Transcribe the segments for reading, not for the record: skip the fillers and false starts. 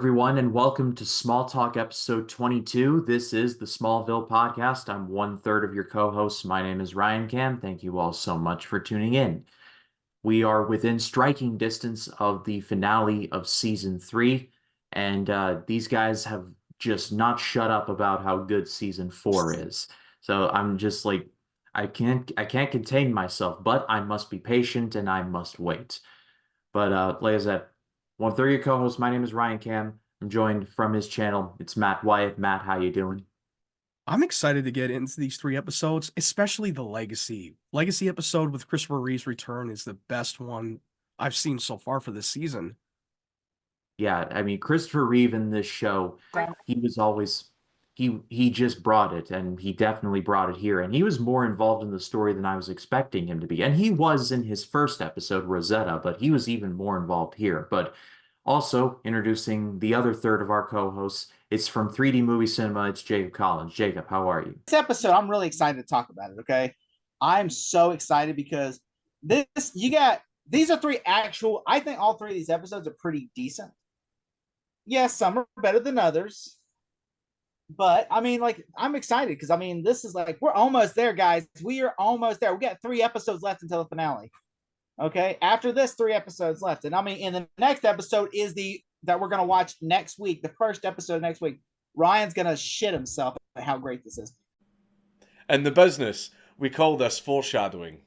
everyone, and welcome to Smalltalk episode 22. This is the Smallville podcast. I'm one third of your co-host. My name is Ryan Cam. Thank you all so much for tuning in. We are within striking distance of the finale of season 3, and these guys have just not shut up about how good season 4 is. So I'm just like, I can't contain myself, but I must be patient and I must wait. But like I said, one third of your co-host. My name is Ryan Cam. I'm joined from his channel. It's Matt Wyatt. Matt, how you doing? I'm excited to get into these 3 episodes, especially the Legacy episode with Christopher Reeve's return is the best one I've seen so far for this season. Yeah, I mean Christopher Reeve in this show, he was always he just brought it, and he definitely brought it here. And he was more involved in the story than I was expecting him to be. And he was in his first episode, Rosetta, but he was even more involved here. But also introducing the other third of our co-hosts, it's from 3D Movie Cinema. It's Jacob Collins. Jacob, how are you? This episode, I'm really excited to talk about it. Okay, I'm so excited because these are three actual. I think all three of these episodes are pretty decent. Yes, some are better than others, but I mean, like, I'm excited because I mean, this is like we're almost there, guys. We are almost there. We got 3 episodes left until the finale. Okay, after this, 3 episodes left, and I mean, in the next episode is the that we're gonna watch next week. The first episode next week. Ryan's gonna shit himself at how great this is. In the business, we call this foreshadowing.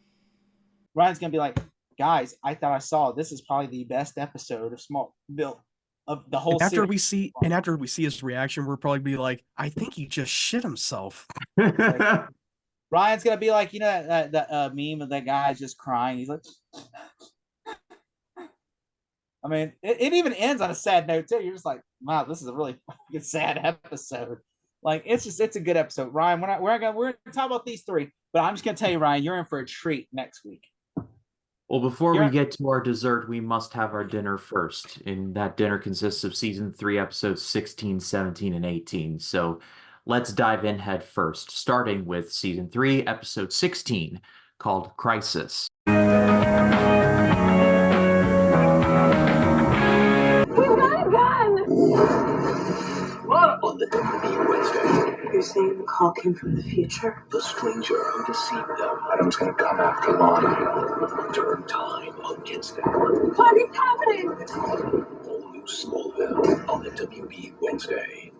Ryan's gonna be like, guys, I thought I saw this is probably the best episode of Smallville of the whole And after series. after we see his reaction, we'll probably be like, I think he just shit himself. Ryan's gonna be like, you know that meme of that guy just crying. He's like, I mean, it even ends on a sad note too. You're just like, wow, this is a really fucking sad episode. Like, it's a good episode. Ryan, we're gonna talk about these three, but I'm just gonna tell you, Ryan, you're in for a treat next week. Well, before we get to our dessert, we must have our dinner first. And that dinner consists of season 3, episodes 16, 17, and 18. So let's dive in head first, starting with season 3, episode 16, called Crisis. We've got a gun! On the WB Wednesday, You're saying the call came from the future? the stranger who deceived them. Adam's gonna come after Lana. Turn time against them. What is happening? All new Smallville on the WB Wednesday.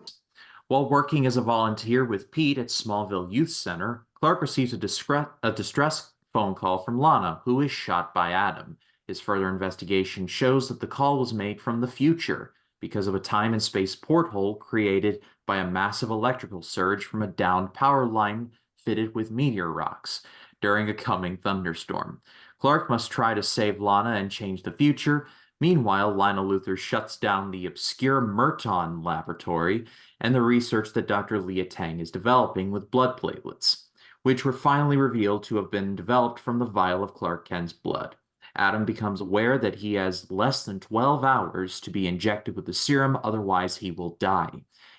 While working as a volunteer with Pete at Smallville Youth Center, Clark receives a distress phone call from Lana, who is shot by Adam. His further investigation shows that the call was made from the future because of a time and space porthole created by a massive electrical surge from a downed power line fitted with meteor rocks during a coming thunderstorm. Clark must try to save Lana and change the future. Meanwhile, Lionel Luthor shuts down the obscure Merton laboratory and the research that Dr. Leah Tang is developing with blood platelets, which were finally revealed to have been developed from the vial of Clark Kent's blood. Adam becomes aware that he has less than 12 hours to be injected with the serum, otherwise he will die.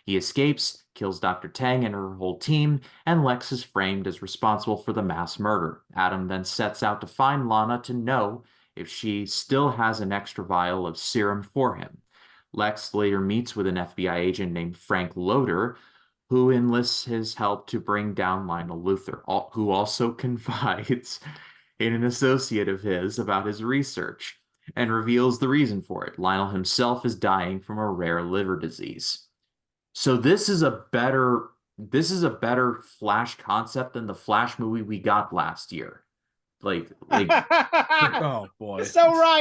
He escapes, kills Dr. Tang and her whole team, and Lex is framed as responsible for the mass murder. Adam then sets out to find Lana to know if she still has an extra vial of serum for him. Lex later meets with an FBI agent named Frank Loader, who enlists his help to bring down Lionel Luthor, who also confides in an associate of his about his research and reveals the reason for it. Lionel himself is dying from a rare liver disease. So this is a better Flash concept than the Flash movie we got last year. Like Oh boy.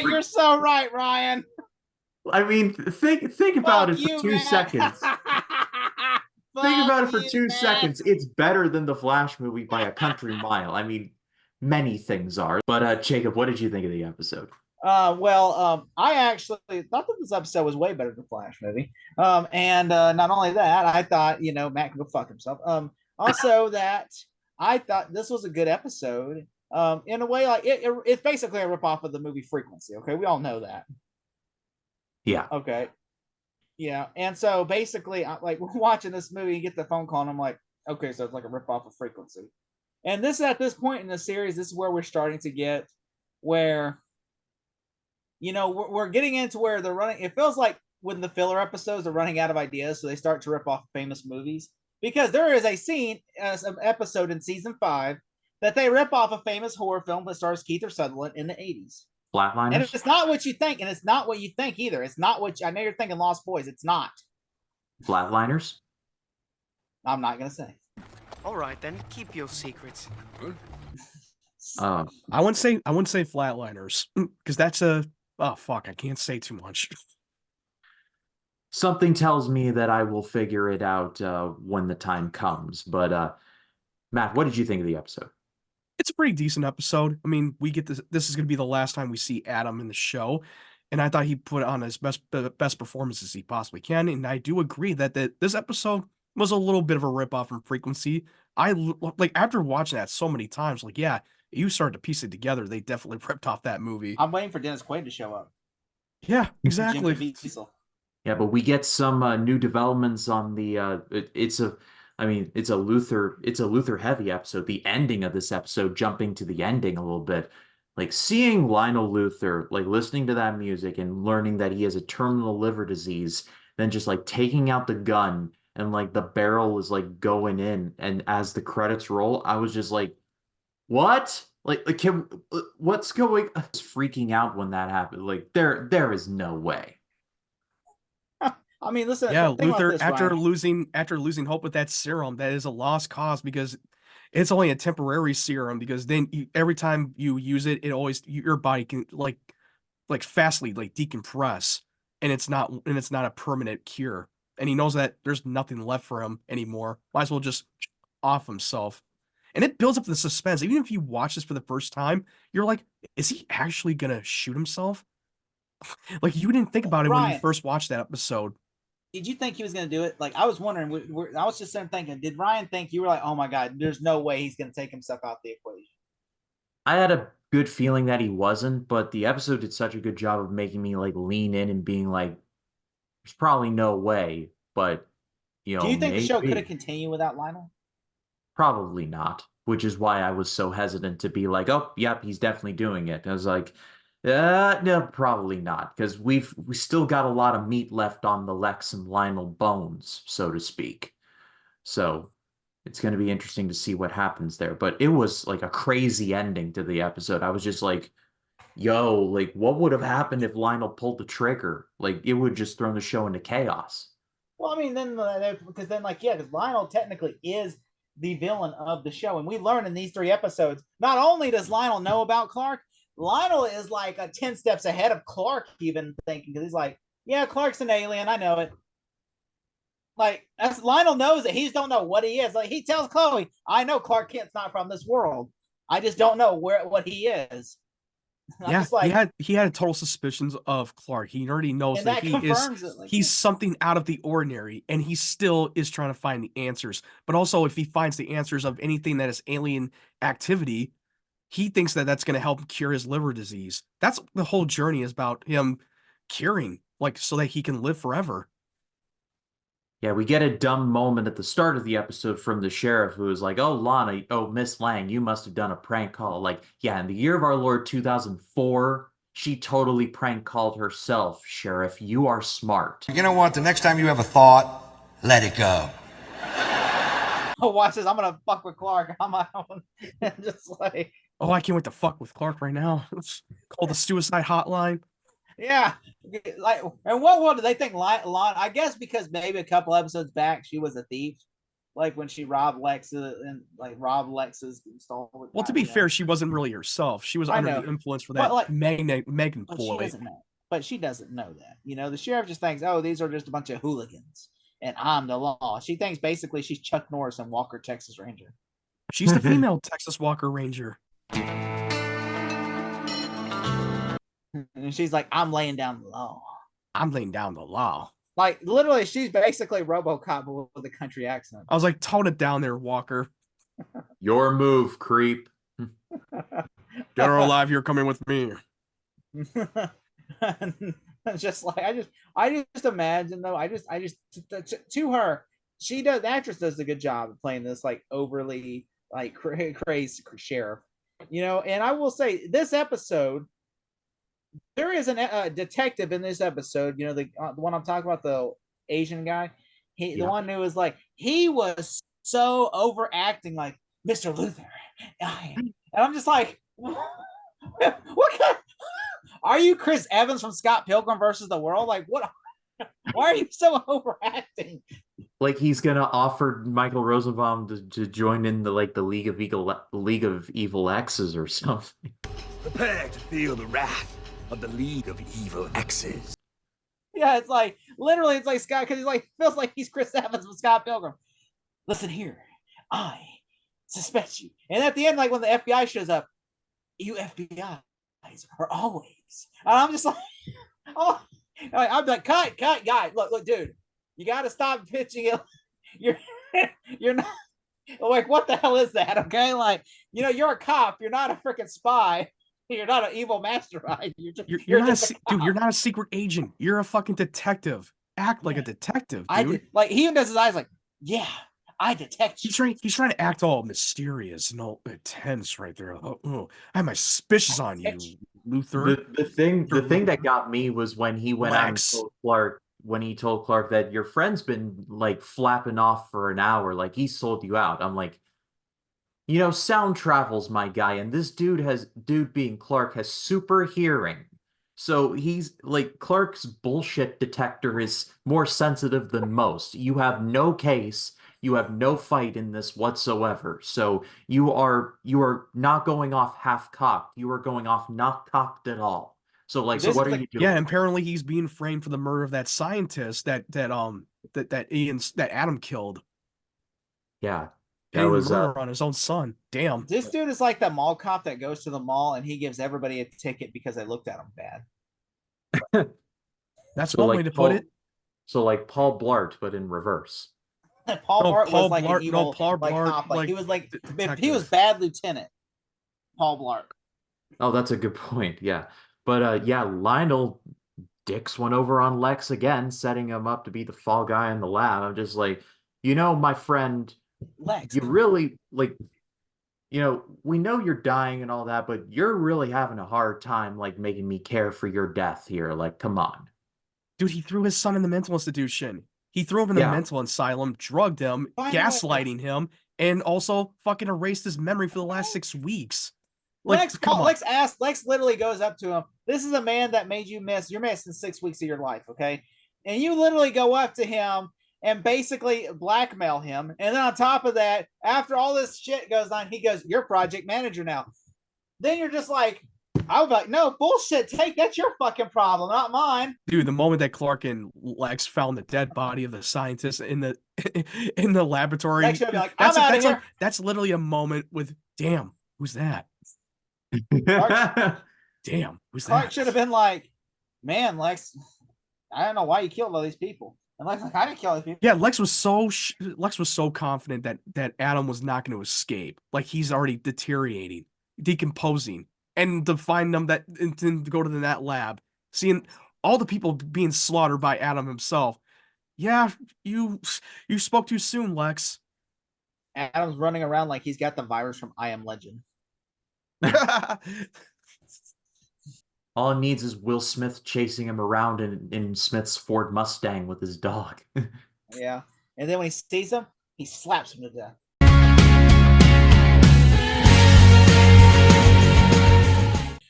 You're so right, Ryan. I mean, think about it for 2 man. seconds. Think about it for 2 seconds. It's better than the Flash movie by a country mile. I mean, many things are. But Jacob, what did you think of the episode? I actually thought that this episode was way better than the Flash movie. And not only that, I thought, Matt can go fuck himself. Also that I thought this was a good episode. In a way, like it's basically a ripoff of the movie Frequency. Okay, we all know that. Yeah. Okay. Yeah, and so basically, like we're watching this movie, you get the phone call, and I'm like, okay, so it's like a ripoff of Frequency. And this at this point in the series, this is where we're starting to get where, we're getting into where they're running. It feels like when the filler episodes are running out of ideas, so they start to rip off famous movies. Because there is a scene, an episode in season 5 that they rip off a famous horror film that stars Keith Sutherland in the 80s. And Flatliners? it's not what you think, and it's not what you think either. It's not what I know you're thinking Lost Boys. It's not. Flatliners? I'm not gonna say. All right, then keep your secrets. Uh, I wouldn't say Flatliners because that's a oh fuck. I can't say too much. Something tells me that I will figure it out when the time comes. But Matt, what did you think of the episode? It's a pretty decent episode. I mean, we get this. This is going to be the last time we see Adam in the show, and I thought he put on his best performances he possibly can. And I do agree that this episode was a little bit of a ripoff from Frequency. Like after watching that so many times, like yeah, you start to piece it together. They definitely ripped off that movie. I'm waiting for Dennis Quaid to show up. Yeah, Jim exactly. Caviezel. Yeah, but we get some new developments on the it's a Luther heavy episode. The ending of this episode, jumping to the ending a little bit, like seeing Lionel Luther, like listening to that music and learning that he has a terminal liver disease, then just like taking out the gun and like the barrel is like going in, and as the credits roll, I was just like, what? What's going? I was freaking out when that happened. Like there is no way. I mean, listen. Yeah, think about Luther this, after Ryan. losing hope with that serum, that is a lost cause because it's only a temporary serum. Because then every time you use it, it always your body can like fastly like decompress, and it's not a permanent cure. And he knows that there's nothing left for him anymore. Might as well just off himself. And it builds up the suspense. Even if you watch this for the first time, you're like, is he actually gonna shoot himself? Like you didn't think about it when you Ryan. first watched that episode. Did you think he was going to do it? Like, I was wondering. I was just sitting thinking, did Ryan think you were like, oh my God, there's no way he's going to take himself out the equation? I had a good feeling that he wasn't, but the episode did such a good job of making me like lean in and being like, there's probably no way, but Do you think the show could have maybe. continued without Lionel? Probably not, which is why I was so hesitant to be like, oh, yep, he's definitely doing it. I was like, no, probably not, because we still got a lot of meat left on the Lex and Lionel bones, so to speak. So it's going to be interesting to see what happens there. But it was like a crazy ending to the episode. I was just like, yo, like what would have happened if Lionel pulled the trigger? Like it would just thrown the show into chaos. Well, I mean, then because then, like, yeah, because Lionel technically is the villain of the show, and we learn in these 3 episodes. Not only does Lionel know about Clark, Lionel is like 10 steps ahead of Clark, even thinking, because he's like, yeah, Clark's an alien, I know it. Like, that's Lionel knows it. He just don't know what he is. Like, he tells Chloe, I know Clark Kent's not from this world. I just don't know what he is. I'm Yeah, just like, he had total suspicions of Clark. He already knows and that that confirms it. Like, he's something out of the ordinary, and he still is trying to find the answers. But also, if he finds the answers of anything that is alien activity, he thinks that that's going to help cure his liver disease. That's the whole journey is about him curing, like so that he can live forever. Yeah, we get a dumb moment at the start of the episode from the sheriff who is like, oh, Lana, oh, Miss Lang, you must have done a prank call. Like, yeah, in the year of our Lord 2004, she totally prank called herself, Sheriff. You are smart. You know what? The next time you have a thought, let it go. oh, watch this. I'm going to fuck with Clark on my own. And just like, Oh, I can't wait to fuck with Clark right now. Let's call the suicide hotline. yeah, like, and what world do they think Lana? I guess because maybe a couple episodes back she was a thief, like when she robbed Lex's installment. Well, to be fair, she wasn't really herself. She was under the influence for that like, Megan but boy. she doesn't know. But she doesn't know that. You know, the sheriff just thinks, oh, these are just a bunch of hooligans, and I'm the law. She thinks basically she's Chuck Norris and Walker Texas Ranger. She's the female Texas Walker Ranger. And she's like, I'm laying down the law. I'm laying down the law. Like, literally, she's basically RoboCop with a country accent. I was like, tone it down there, Walker. Your move, creep. Dead or alive, you're coming with me. Just like I just imagine though. I just to her, the actress does a good job of playing this like overly like crazy sheriff, you know. And I will say this episode, there is a detective in this episode. You know, the one I'm talking about, the Asian guy. The one who was like, he was so overacting, like Mr. Luther, and I'm just like, what kind? Are you Chris Evans from Scott Pilgrim versus the World? Like, what? Why are you so overacting? Like he's gonna offer Michael Rosenbaum to join in the League of Evil Exes or something. Prepare to feel the wrath of the League of Evil Exes. Yeah, it's like literally, it's like Scott, because he's like feels like he's Chris Evans from Scott Pilgrim. Listen here, I suspect you, and at the end, like when the FBI shows up, you FBI's are always. And I'm just like, oh, I'm like, cut, guy, look, dude, you got to stop pitching it. You're not like, what the hell is that? Okay, like, you know, you're a cop. You're not a freaking spy. You're not an evil mastermind. You're not dude. You're not a secret agent. You're a fucking detective. Act like a detective, dude. Like he even does his eyes like, yeah, I detect you. He's trying to act all mysterious and all intense right there. Oh, I have my suspicions on you, Luther. The thing that got me was when he went out and told Clark, when he told Clark that your friend's been like flapping off for an hour, like he sold you out. I'm like, you know, sound travels, my guy, and this dude being Clark has super hearing. So he's like, Clark's bullshit detector is more sensitive than most. You have no case, you have no fight in this whatsoever. So you are not going off half cocked. You are going off not cocked at all. So like, so what are you doing? Yeah, and apparently he's being framed for the murder of that scientist that Adam killed. Yeah. That Getting was murder on his own son. Damn. This dude is like the mall cop that goes to the mall and he gives everybody a ticket because they looked at him bad. That's so one like way to put it. So like Paul Blart, but in reverse. Paul Blart was like Blart, an evil Paul like Blart, cop. Like he was like detective. he was bad lieutenant. Paul Blart. Oh, that's a good point. Yeah. But yeah, Lionel dicks one over on Lex again, setting him up to be the fall guy in the lab. I'm just like, you know, my friend, Lex, you really like, you know, we know you're dying and all that, but you're really having a hard time like making me care for your death here. Like, come on. Dude, he threw his son in the mental institution. He threw him in the mental asylum, drugged him, gaslighting him, and also fucking erased his memory for the last 6 weeks. Like, Lex literally goes up to him. This is a man that made you miss. You're missing 6 weeks of your life, okay? And you literally go up to him and basically blackmail him. And then on top of that, after all this shit goes on, he goes, "You're project manager now." Then you're just like, I was like, no, bullshit. That's your fucking problem, not mine. Dude, the moment that Clark and Lex found the dead body of the scientist in the laboratory, Lex should be like, I'm out of here. That's literally a moment with, damn, who's that? Damn, who's Clark that? should have been like, man, Lex, I don't know why you killed all these people. And Lex like, I didn't kill all these people. Yeah, Lex was so confident that Adam was not going to escape. Like he's already deteriorating, decomposing. And to find them and to go to that lab, seeing all the people being slaughtered by Adam himself. Yeah, you spoke too soon, Lex. Adam's running around like he's got the virus from I Am Legend. All it needs is Will Smith chasing him around in Smith's Ford Mustang with his dog. Yeah. And then when he sees him, he slaps him to death.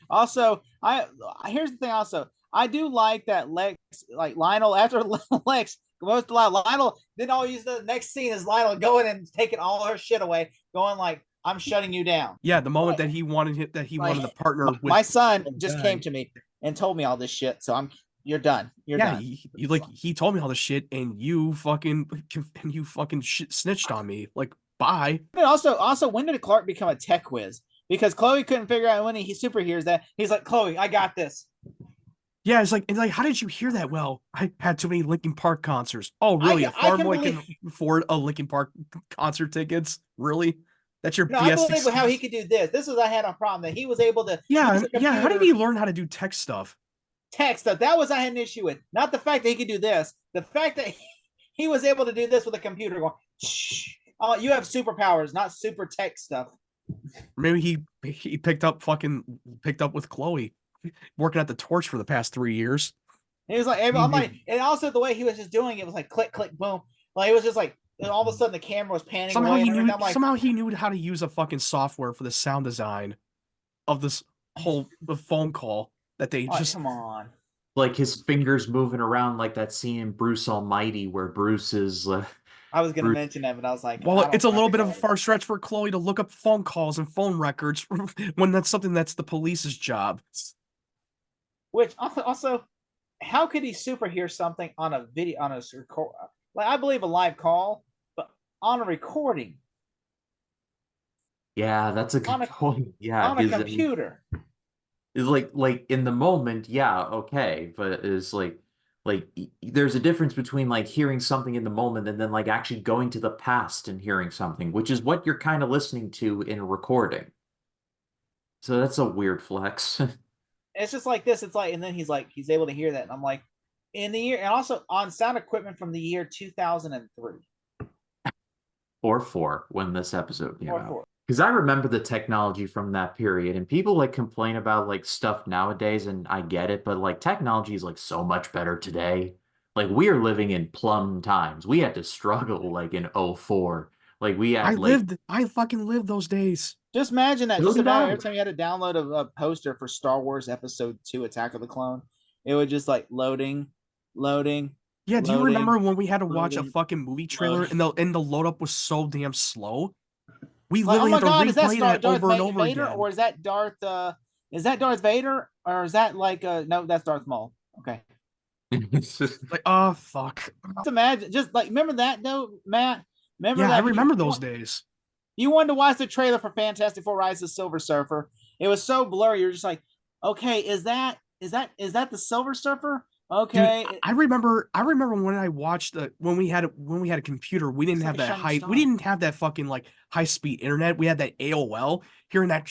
Also, here's the thing. Also, I do like that Lionel, after Lex goes to Lionel, then I'll use the next scene is Lionel going and taking all her shit away, going like, "I'm shutting you down." Yeah, the moment that he wanted wanted to partner with my son just came to me and told me all this shit, so you're done. You're done. He told me all this shit, and you fucking snitched on me. Like, bye. And also, when did Clark become a tech whiz? Because Chloe couldn't figure out when he super hears that. He's like, "Chloe, I got this." Yeah, it's like, how did you hear that? Well, I had too many Linkin Park concerts. Oh, really? A farm boy can afford a Linkin Park concert tickets? Really? That's your BS. I believe how he could do this. This was I had a problem that he was able to. Yeah. How did he learn how to do tech stuff? Tech stuff. That was I had an issue with. Not the fact that he could do this. The fact that he was able to do this with a computer going, "Shh, oh, you have superpowers, not super tech stuff." Maybe he picked up with Chloe. working at the Torch for the past 3 years. He was like, I'm like, and also the way he was just doing it was like click, click, boom. Like it was just like, and all of a sudden the camera was panning Somehow away. he And knew. I'm like, Somehow he knew how to use a fucking software for the sound design of this whole phone call that they oh, just. come on. Like his fingers moving around like that scene in Bruce Almighty where Bruce is I was gonna Bruce- mention that, but I was like, Well, it's a little bit of a recall it. far stretch for Chloe to look up phone calls and phone records when that's something that's the police's job. Which also, how could he superhear something on a video on a record? Like I believe a live call, but on a recording Yeah, that's a good on a point. Yeah, on a 'cause, computer. it's like in the moment, yeah, okay, but it's there's a difference between like hearing something in the moment and then like actually going to the past and hearing something, which is what you're kind of listening to in a recording. So that's a weird flex. It's just like this. It's like, and then he's like, he's able to hear that, and I'm like, in the year, and also on sound equipment from the year 2003 Or four when this episode came or out. four. Because I remember the technology from that period, and people like complain about like stuff nowadays, and I get it, but like technology is like so much better today. Like we are living in plum times. We had to struggle like in '04. Like we had I fucking lived those days. Just imagine that. So Just did imagine I. every time you had to download a poster for Star Wars Episode 2: Attack of the Clone, it would just like loading. Yeah, do you loading, remember when we had to watch a loading, fucking movie trailer and the load up was so damn slow? We Like, oh literally my had to God, is that replay that Darth over and over Vader, again. or is that Darth? Is that Darth Vader, or is that like no, that's Darth Maul. Okay. It's just Like, oh fuck. Just imagine, just like remember that though, Matt. Remember Yeah, that I remember those days. You wanted to watch the trailer for Fantastic Four: Rise of the Silver Surfer. It was so blurry. You're just like, okay, is that the Silver Surfer? Okay. Dude, I remember when I watched when we had a computer, we didn't It's have like a that shiny high star. we didn't have that fucking like high speed internet. We had that AOL, hearing that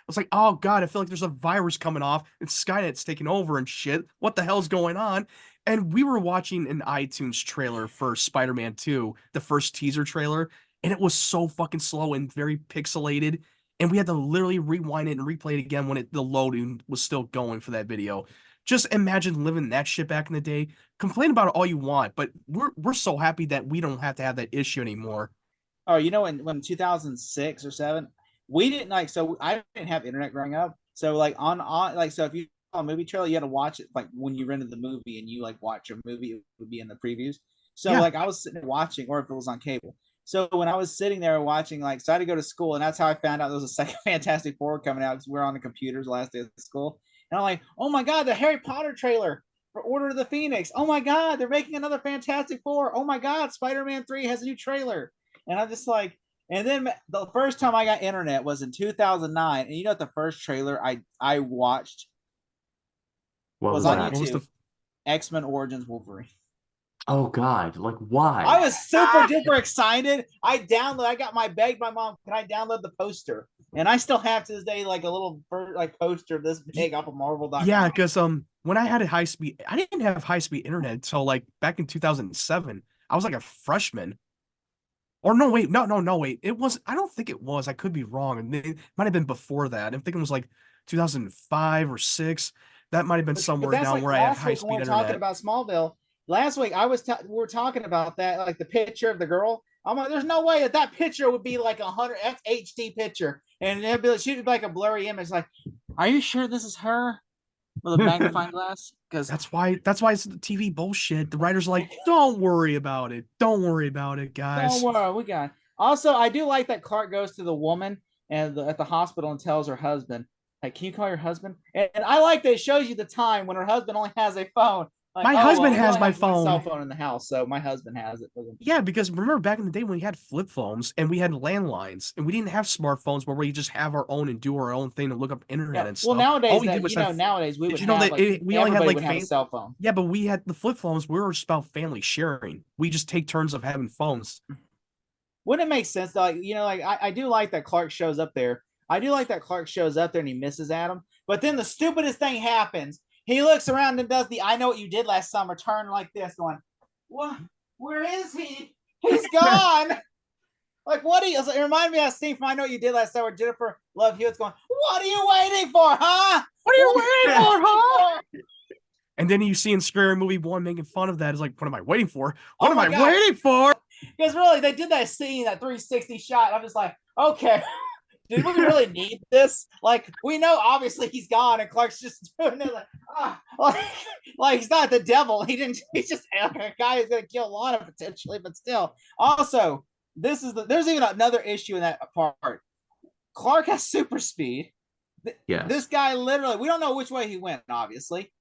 I was like, oh god, I feel like there's a virus coming off and Skynet's taking over and shit. What the hell's going on? And we were watching an iTunes trailer for Spider-Man 2, the first teaser trailer, and it was so fucking slow and very pixelated. And we had to literally rewind it and replay it again when the loading was still going for that video. Just imagine living that shit back in the day. Complain about it all you want, but we're so happy that we don't have to have that issue anymore. Oh, you know, when 2006 or 7, we didn't like. So I didn't have internet growing up. So like on like, so if you saw a movie trailer, you had to watch it like when you rented the movie and you like watch a movie, it would be in the previews. So Yeah. like I was sitting there watching, or if it was on cable. So when I was sitting there watching, like, so I had to go to school, and that's how I found out there was a second Fantastic Four coming out because we were on the computers last day of school. And I'm like, oh my God, the Harry Potter trailer for Order of the Phoenix. Oh my God, they're making another Fantastic Four. Oh my God, Spider-Man 3 has a new trailer. And I'm just like, and then the first time I got internet was in 2009. And you know what the first trailer I watched what was was on that? YouTube? X-Men Origins Wolverine. Oh God, like why? I was super duper excited. I begged my mom, can I download the poster? And I still have to this day like a little like poster this big off of Marvel.com. Yeah, because when I had I didn't have high speed internet until like back in 2007. I was like a freshman. Or no, wait, no, wait. It was. I don't think it was. I could be wrong. It might have been before that. I'm thinking it was like 2005 or 6. That might have been somewhere that's down like where I have last high week speed when we were internet. talking about Smallville. Last week we were talking about that, like the picture of the girl. I'm like, there's no way that picture would be like 100 HD picture, and it'd be she'd be like a blurry image. Like, are you sure this is her with a magnifying glass? Because That's why it's the TV bullshit. The writers are like, don't worry about it. Don't worry about it, guys. don't worry, we got it. Also, I do like that Clark goes to the woman and at the hospital and tells her husband, like, can you call your husband? And I like that it shows you the time when her husband only has a phone. Like, My husband has my one phone. cell phone in the house, so my husband has it. Yeah, because remember back in the day when we had flip phones and we had landlines and we didn't have smartphones where we just have our own and do our own thing and look up internet and stuff. Well, nowadays, all we did was nowadays we would you know have that like we only had like would have a cell phone. Yeah, but we had the flip phones. We were just about family sharing. We just take turns of having phones. Wouldn't it make sense though? Like, you know, like I do like that Clark shows up there. I do like that Clark shows up there and he misses Adam. But then the stupidest thing happens. He looks around and does the "I know what you did last summer" turn like this, going, "What where is he? He's gone. Like, what are you? It reminded me of that scene from I Know What You Did Last Summer. Jennifer Love Hewitt's going, "What are you waiting for, huh? What are you waiting for, huh?" And then you see in Scary Movie 1 making fun of that. Is like, what am I waiting for? What am I waiting for? Because really, they did that scene, that 360 shot. I'm just like, okay, did we really need this? Like, we know obviously he's gone, and Clark's just doing it like he's not the devil. He's just a guy who's gonna kill Lana potentially, but still. Also, there's even another issue in that part. Clark has super speed. Yes. This guy literally, we don't know which way he went, obviously.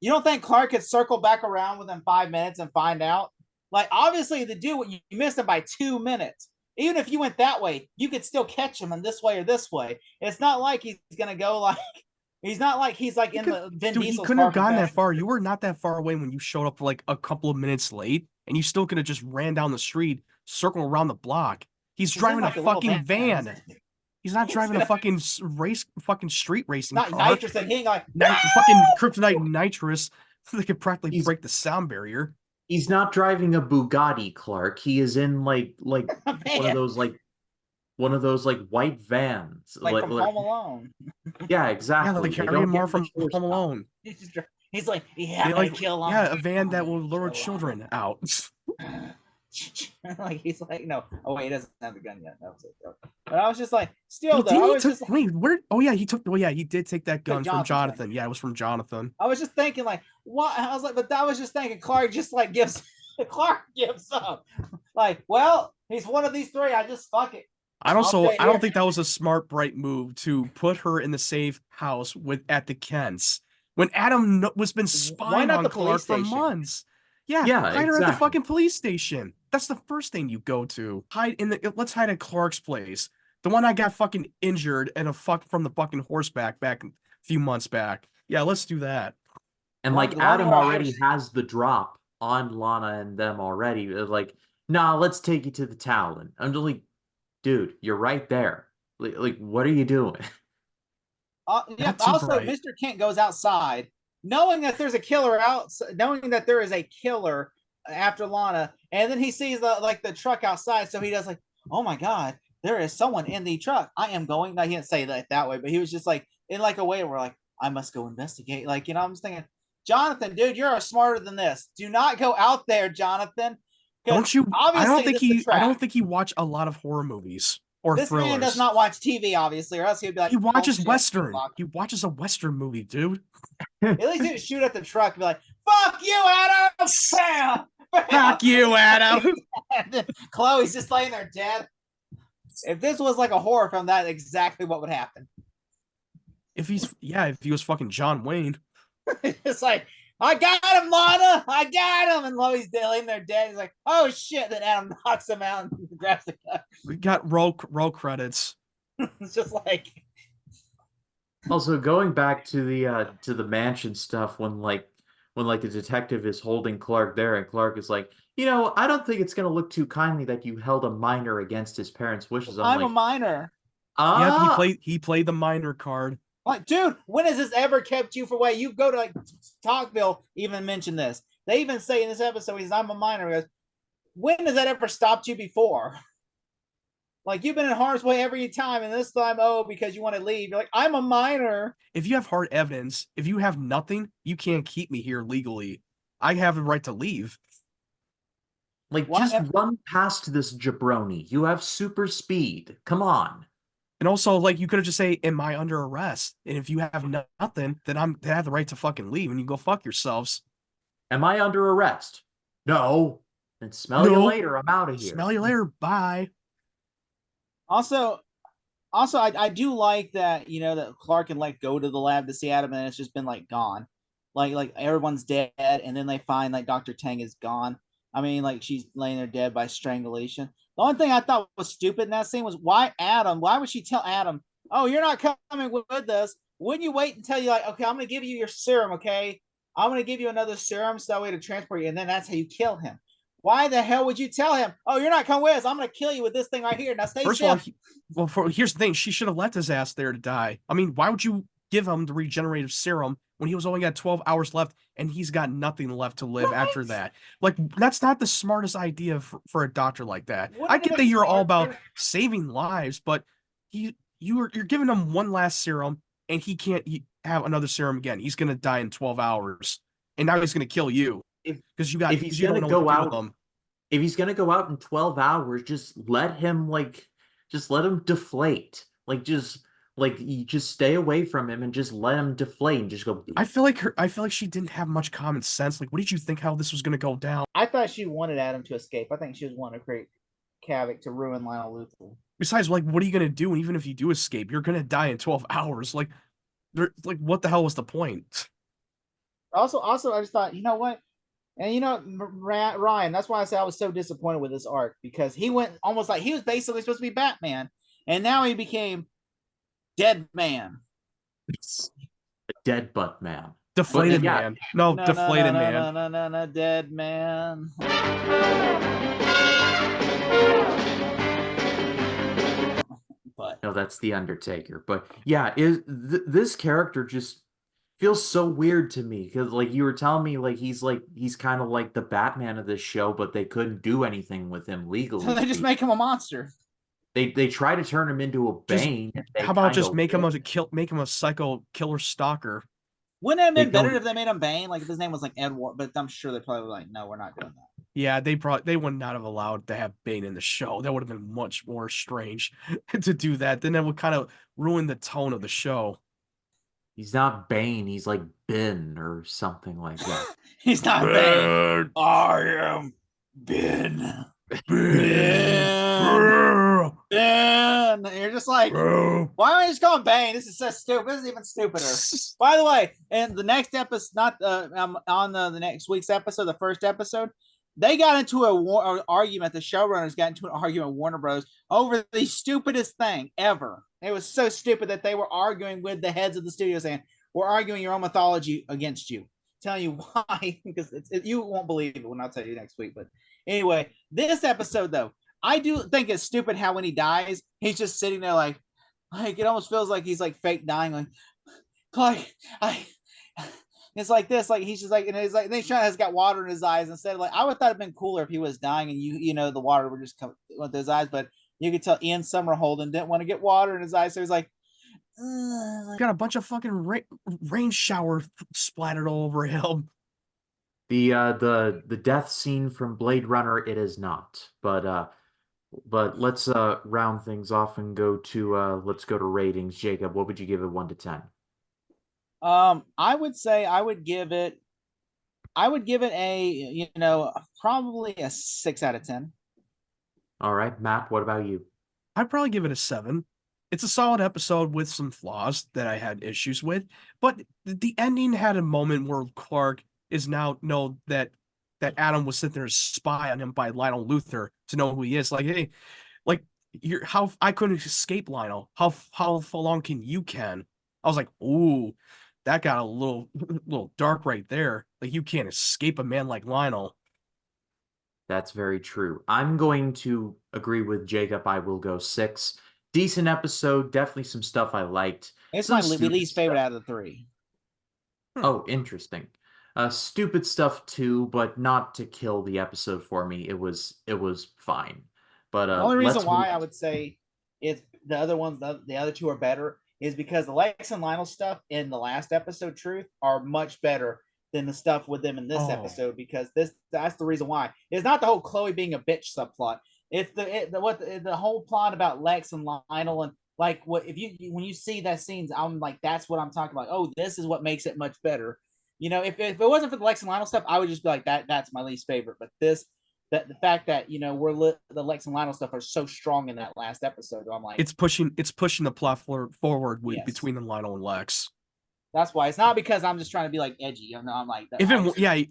You don't think Clark could circle back around within 5 minutes and find out? Like, obviously, the dude, you missed him by 2 minutes. Even if you went that way, you could still catch him in this way or this way. It's not like he's going to go like, he's not like he's like in the Vin Diesel's he couldn't have gotten that far. You were not that far away when you showed up like a couple of minutes late, and you still could have just ran down the street, circle around the block. He's driving a fucking van. He's not driving a fucking street racing not car. nitrous, and he ain't like fucking kryptonite nitrous. They could practically break the sound barrier. He's not driving a Bugatti, Clark. He is in like one of those white vans, like from Home Alone. Yeah, exactly. Yeah, like Harry and Marv from Home Alone. He's like, yeah, kill him. Yeah, a van that will lure children out. Like he's like, no. Oh wait, he doesn't have the gun yet. That was it. But I was just like, still though. He did take that gun from Jonathan. Yeah, it was from Jonathan. I was just thinking, like, what? I was like, but that was just thinking. Clark just like gives up. Like, well, he's one of these three. I just fuck it. I don't think that was a smart, bright move to put her in the safe house at the Kents when Adam was been spying on Clark for months. Yeah, hide her at the fucking police station. That's the first thing you go to. Let's hide at Clark's place. The one I got fucking injured and from the fucking horseback back a few months back. Yeah, let's do that. And like Adam already has the drop on Lana and them already. Like, nah, let's take you to the Talon. I'm just like, dude, you're right there. Like what are you doing? Yeah. Also, Mr. Kent goes outside, knowing that there's a killer knowing that there is a killer after Lana, and then he sees the truck outside, so he does like, oh my god, there is someone in the truck. I am going. No, he didn't say that way, but he was just like in like a way where like, I must go investigate. Like, you know, I'm just thinking, Jonathan, dude, you're smarter than this. Do not go out there, Jonathan. Don't you? I don't think he watched a lot of horror movies or this thrillers. Man does not watch TV, obviously, or else he'd be like, he watches Western. He watches a Western movie, dude. At least he would shoot at the truck and be like, fuck you, Adam! Bam! Fuck you, Adam! And then Chloe's just laying there dead. If this was like a horror film, that's exactly what would happen. If he was fucking John Wayne. It's like, I got him, Lana! I got him! And Chloe's laying there dead. He's like, oh shit! Then Adam knocks him out and grabs the gun. We got roll credits. It's just like. Also, going back to the mansion stuff, when the detective is holding Clark there, and Clark is like, you know, I don't think it's gonna look too kindly that you held a minor against his parents' wishes. I'm a minor. Yeah, he played the minor card. Like, dude, when has this ever kept you away? You go to like Talkville, even mention this. They even say in this episode, he says, I'm a minor. He goes, when has that ever stopped you before? Like, you've been in harm's way every time, and this time, because you want to leave. You're like, I'm a minor. If you have hard evidence, if you have nothing, you can't keep me here legally. I have the right to leave. Like, just run past this jabroni. You have super speed. Come on. And also, like, you could have just say, am I under arrest? And if you have nothing, then I have the right to fucking leave, and you go fuck yourselves. Am I under arrest? No. Then smell you later. I'm out of here. Smell you later. Bye. Also, I do like that, you know, that Clark can like go to the lab to see Adam, and it's just been like gone. Like everyone's dead, and then they find like Dr. Tang is gone. I mean, like, she's laying there dead by strangulation. The only thing I thought was stupid in that scene was why would she tell Adam, oh, you're not coming with us? Wouldn't you wait until you're like, okay, I'm going to give you your serum, okay? I'm going to give you another serum so that way to transport you, and then that's how you kill him. Why the hell would you tell him, oh, you're not coming with us? I'm going to kill you with this thing right here. Now stay safe. Here's the thing. She should have left his ass there to die. I mean, why would you give him the regenerative serum when he was only got 12 hours left and he's got nothing left to live after Right? that. Like, that's not the smartest idea for a doctor like that. I Wouldn't it get have that been you're all about smarter? saving lives, but you're giving him one last serum and he can't have another serum again. He's gonna die in 12 hours, and now he's gonna kill you If because you if he's don't gonna know what go to do with out, him. if he's gonna go out in 12 hours, just let him deflate. You just stay away from him and just let him deflate and just go. I feel like she didn't have much common sense. Like, what did you think how this was gonna go down? I thought she wanted Adam to escape. I think she was wanting to create havoc to ruin Lionel Luthor. Besides, like, what are you gonna do? And even if you do escape, you're gonna die in 12 hours. Like, what the hell was the point? Also, I just thought, you know what? And Ryan, that's why I said I was so disappointed with this arc, because he went almost like he was basically supposed to be Batman, and now he became Dead Man. A dead butt man. Deflated yeah. man. No, deflated man. No, Dead Man. But No, that's the Undertaker. But yeah, this character just feels so weird to me because like you were telling me he's kind of like the Batman of this show, but they couldn't do anything with him legally. so they just make him a monster. They try to turn him into a Bane. How about just make him a psycho killer stalker? Wouldn't it have been They better don't- if they made him Bane? Like if his name was like Edward, but I'm sure they probably were like, no, we're not doing that. Yeah, they would not have allowed to have Bane in the show. That would have been much more strange to do that. Then that would kind of ruin the tone of the show. He's not Bane. He's like Ben or something like that. He's not Bane. I am Ben. Ben. You're just like, why am I just calling Bane? This is so stupid. This is even stupider. By the way, in the next episode, not on the next week's episode, the first episode, they got into an argument. The showrunners got into an argument with Warner Bros. Over the stupidest thing ever. It was so stupid that they were arguing with the heads of the studio, saying, "We're arguing your own mythology against you." Telling you why, because you won't believe it when I'll tell you next week. But anyway, this episode though, I do think it's stupid how when he dies, he's just sitting there like it almost feels like he's like fake dying, like it's like this, like he's just like, and he's like, and he's trying to has got water in his eyes instead of like, I would thought it'd been cooler if he was dying and you know the water would just come with his eyes, but you could tell Ian Somerhalder didn't want to get water in his eyes, so he's like, got a bunch of fucking rain shower splattered all over him. The death scene from Blade Runner, it is not. But let's round things off and let's go to ratings. Jacob, what would you give it 1 to 10? I would say I would give it a probably a 6 out of 10. All right, Matt, what about you? I'd probably give it a 7. It's a solid episode with some flaws that I had issues with, but the ending had a moment where Clark is now know that Adam was sitting there to spy on him by Lionel Luthor to know who he is. Like, hey, like how I couldn't escape Lionel. How long can you? I was like, ooh, that got a little dark right there. Like, you can't escape a man like Lionel. That's very true. I'm going to agree with Jacob. I will go 6. Decent episode. Definitely some stuff I liked. It's Some my stupid least favorite stuff. out of the 3. Oh, interesting. Stupid stuff too, but not to kill the episode for me. It was fine. But The only reason let's why move- I would say if the other ones, the other 2 are better, is because the Lex and Lionel stuff in the last episode, Truth, are much better than the stuff with them in this episode. Because that's the reason why. It's not the whole Chloe being a bitch subplot. It's the whole plot about Lex and Lionel, and like when you see that scenes, I'm like, that's what I'm talking about. Oh, this is what makes it much better. If it wasn't for the Lex and Lionel stuff, I would just be like, that's my least favorite. But the fact that the Lex and Lionel stuff are so strong in that last episode, I'm like, It's pushing the plot forward Yes. between the Lionel and Lex. that's why. It's not because I'm just trying to be like edgy. I'm like,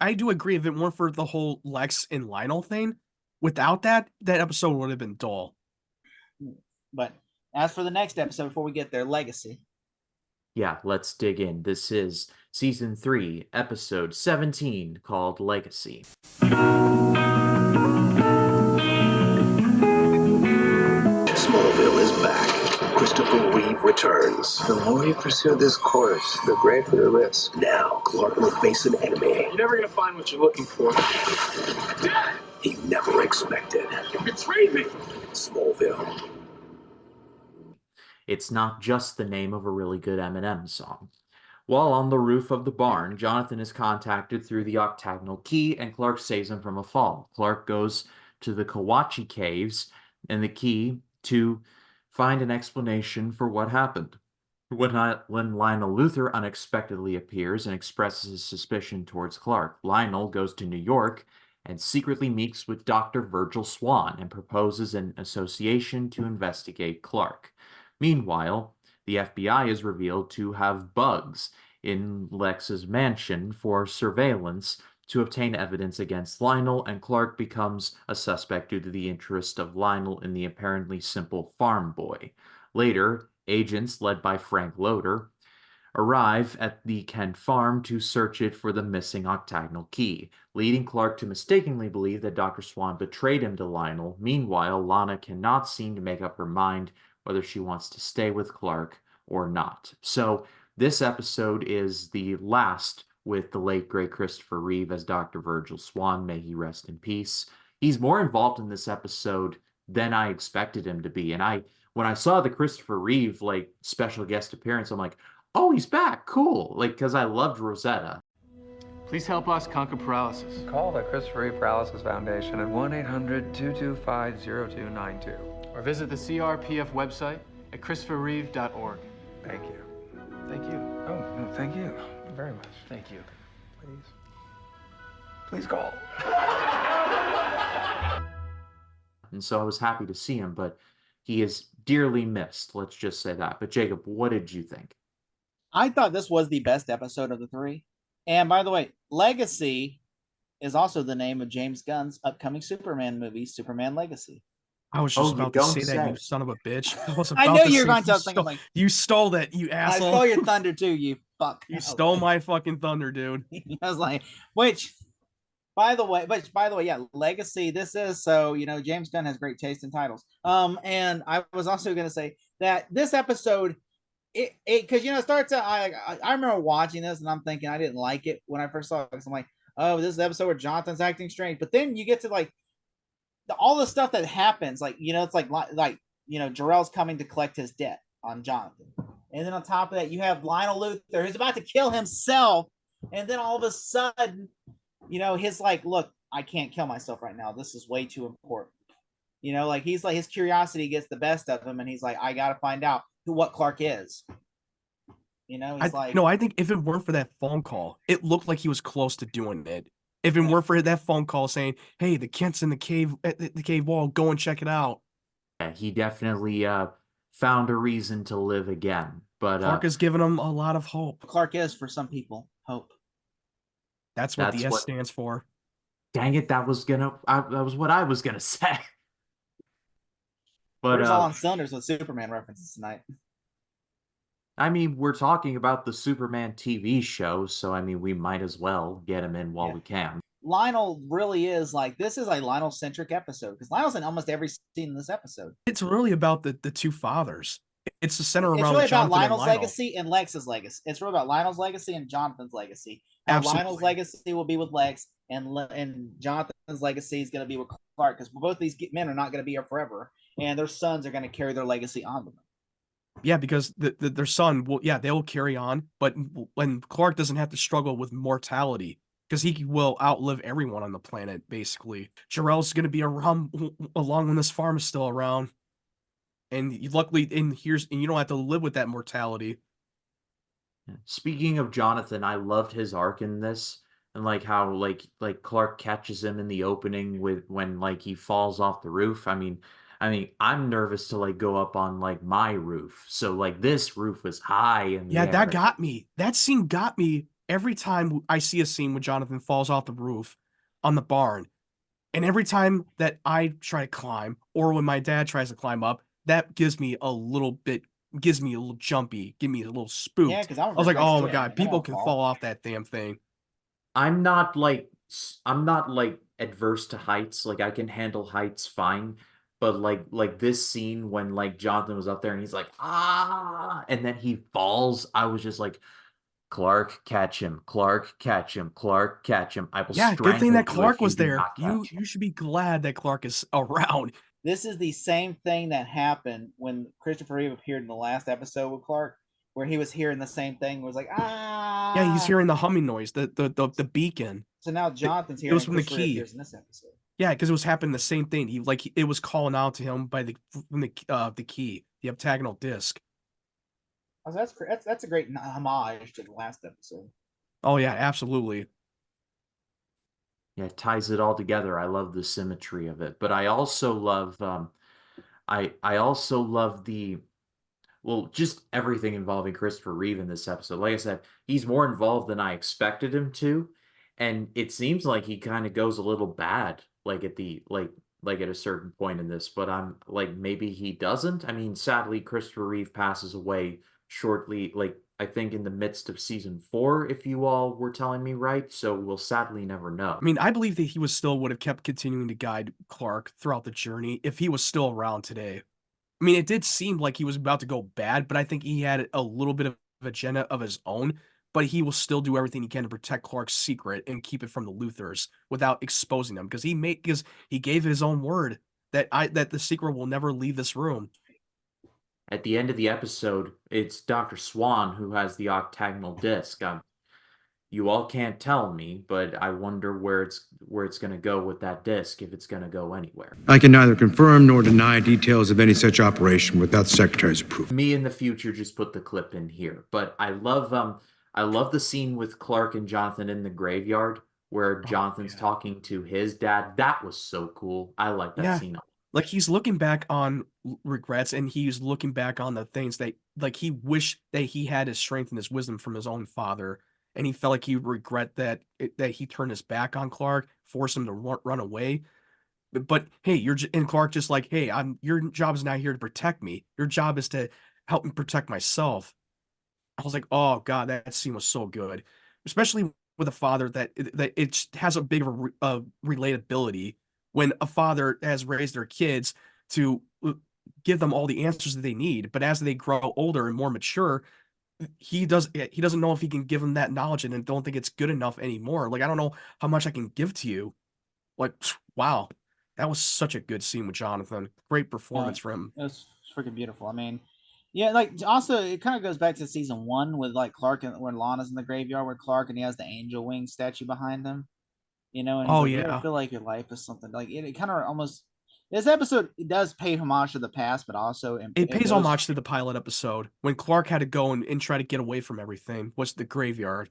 I do agree. If it weren't for the whole Lex and Lionel thing, without that episode would have been dull. But as for the next episode, before we get there, Legacy. Yeah, let's dig in. This is season 3, episode 17, called Legacy. Smallville is back. Christopher Reeve returns. The more you pursue this course, the greater the risk. Now, Clark will face an enemy You're never gonna find what you're looking for. Dad! he never expected. You betrayed me! Smallville. It's not just the name of a really good Eminem song. While on the roof of the barn, Jonathan is contacted through the octagonal key, and Clark saves him from a fall. Clark goes to the Kawachi caves and the key to find an explanation for what happened. When Lionel Luthor unexpectedly appears and expresses his suspicion towards Clark, Lionel goes to New York and secretly meets with Dr. Virgil Swan and proposes an association to investigate Clark. Meanwhile, the FBI is revealed to have bugs in Lex's mansion for surveillance to obtain evidence against Lionel, and Clark becomes a suspect due to the interest of Lionel in the apparently simple farm boy. Later, agents led by Frank Loader arrive at the Kent farm to search it for the missing octagonal key, leading Clark to mistakenly believe that Dr. Swan betrayed him to Lionel. Meanwhile, Lana cannot seem to make up her mind whether she wants to stay with Clark or not. So this episode is the last with the late, great Christopher Reeve as Dr. Virgil Swan. May he rest in peace. He's more involved in this episode than I expected him to be. And when I saw the Christopher Reeve, like, special guest appearance, I'm like, oh, he's back. Cool. Like, because I loved Rosetta. Please help us conquer paralysis. Call the Christopher Reeve Paralysis Foundation at 1-800-225-0292. Or visit the CRPF website at christopherreeve.org. Thank you. Thank you. Oh, no, thank you very much. Thank you. Please. Please call. And so I was happy to see him, but he is dearly missed. Let's just say that. But Jacob, what did you think? I thought this was the best episode of the three. And by the way, Legacy is also the name of James Gunn's upcoming Superman movie, Superman Legacy. I was just about to say that, you son of a bitch. I know you were going to. I was thinking, like, you stole that, you asshole. I stole your thunder too, you fuck. You stole my fucking thunder, dude. I was like, by the way, yeah, Legacy. This is so, James Gunn has great taste in titles. And I was also going to say that this episode, because it starts out. I remember watching this and I'm thinking I didn't like it when I first saw it. I'm like, oh, this is the episode where Jonathan's acting strange. But then you get to like all the stuff that happens, like it's like Jor-El's coming to collect his debt on Jonathan, and then on top of that you have Lionel Luthor who's about to kill himself, and then all of a sudden, his like, look, I can't kill myself right now. This is way too important. He's like, his curiosity gets the best of him, and he's like, I got to find out what Clark is. I think if it weren't for that phone call, it looked like he was close to doing it. If it weren't for that phone call saying, hey, the Kent's in the cave, at the cave wall, go and check it out. Yeah, he definitely found a reason to live again. But Clark has given him a lot of hope. Clark is, for some people, hope. That's what the S stands for. Dang it, that was what I was gonna say. But we're all on cylinders with Superman references tonight. I mean, we're talking about the Superman TV show, so I mean, we might as well get him in while we can. Lionel really is like, this is a Lionel-centric episode, because Lionel's in almost every scene in this episode. It's really about the two fathers. It's the center around. It's really Jonathan about Lionel's and Lionel. legacy and Lex's legacy. It's really about Lionel's legacy and Jonathan's legacy. Absolutely. Lionel's legacy will be with Lex, and Jonathan's legacy is going to be with Clark, because both these men are not going to be here forever, and their sons are going to carry their legacy on them. Yeah, because their son will, they will carry on, but when Clark doesn't have to struggle with mortality, because he will outlive everyone on the planet, basically. Jor-El's going to be around along when this farm is still around. And luckily, you don't have to live with that mortality. Speaking of Jonathan, I loved his arc in this, and like how like Clark catches him in the opening when like he falls off the roof. I mean, I'm nervous to like go up on like my roof. So like this roof was high in the air. That got me. That scene got me every time I see a scene when Jonathan falls off the roof on the barn. And every time that I try to climb, or when my dad tries to climb up, that gives me a little jumpy, give me a little spooked. Yeah, because I was like, oh my God, people can fall off that damn thing. I'm not like adverse to heights. Like I can handle heights fine. But like this scene when like Jonathan was up there and he's like, ah, and then he falls, I was just like, Clark, catch him. Clark, catch him. Clark, catch him. I will Yeah, good thing strangle that you if Clark you was do there. not catch You him. should be glad that Clark is around. This is the same thing that happened when Christopher Reeve appeared in the last episode with Clark, where he was hearing the same thing. Was like, Yeah, he's ah. hearing the humming noise, the beacon. So now Jonathan's It hearing, was and from the Christopher Reeve key. appears in this episode. Yeah, because it was happening the same thing. It was calling out to him by the key, the octagonal disc. Oh, so that's a great homage to the last episode. Oh yeah, absolutely. Yeah, it ties it all together. I love the symmetry of it. But I also love I also love the well, just everything involving Christopher Reeve in this episode. Like I said, he's more involved than I expected him to, and it seems like he kind of goes a little bad, like at the like at a certain point in this. But I'm like maybe he doesn't. I mean, sadly, Christopher Reeve passes away shortly, like I think in the midst of season 4, if you all were telling me right. So we'll sadly never know. I mean, I believe that he would have kept continuing to guide Clark throughout the journey if he was still around today. I mean, it did seem like he was about to go bad, but I think he had a little bit of agenda of his own, but he will still do everything he can to protect Clark's secret and keep it from the Luthers without exposing them because he gave his own word that the secret will never leave this room. At the end of the episode, it's Dr. Swan who has the octagonal disc. You all can't tell me, but I wonder where it's going to go with that disc, if it's going to go anywhere. I can neither confirm nor deny details of any such operation without the Secretary's approval. Me in the future just put the clip in here, but I love the scene with Clark and Jonathan in the graveyard where Jonathan's talking to his dad. That was so cool. I like that scene. Like he's looking back on regrets and he's looking back on the things that like he wished that he had his strength and his wisdom from his own father. And he felt like he regret that he turned his back on Clark, forced him to run away. But hey, and Clark just like, hey, your job is not here to protect me. Your job is to help me protect myself. I was like, oh god, that scene was so good, especially with a father that it has a big relatability when a father has raised their kids to give them all the answers that they need, but as they grow older and more mature, he doesn't know if he can give them that knowledge and don't think it's good enough anymore. Like, I don't know how much I can give to you. Like, wow, that was such a good scene with Jonathan. Great performance from him. It was freaking beautiful. I mean, yeah, like also it kind of goes back to season 1 with like Clark and when Lana's in the graveyard with Clark and he has the angel wing statue behind him. You know, and he's like, you ever feel like your life is something like it kind of almost. This episode does pay homage to the past, but also it pays homage to the pilot episode when Clark had to go and try to get away from everything. Was the graveyard?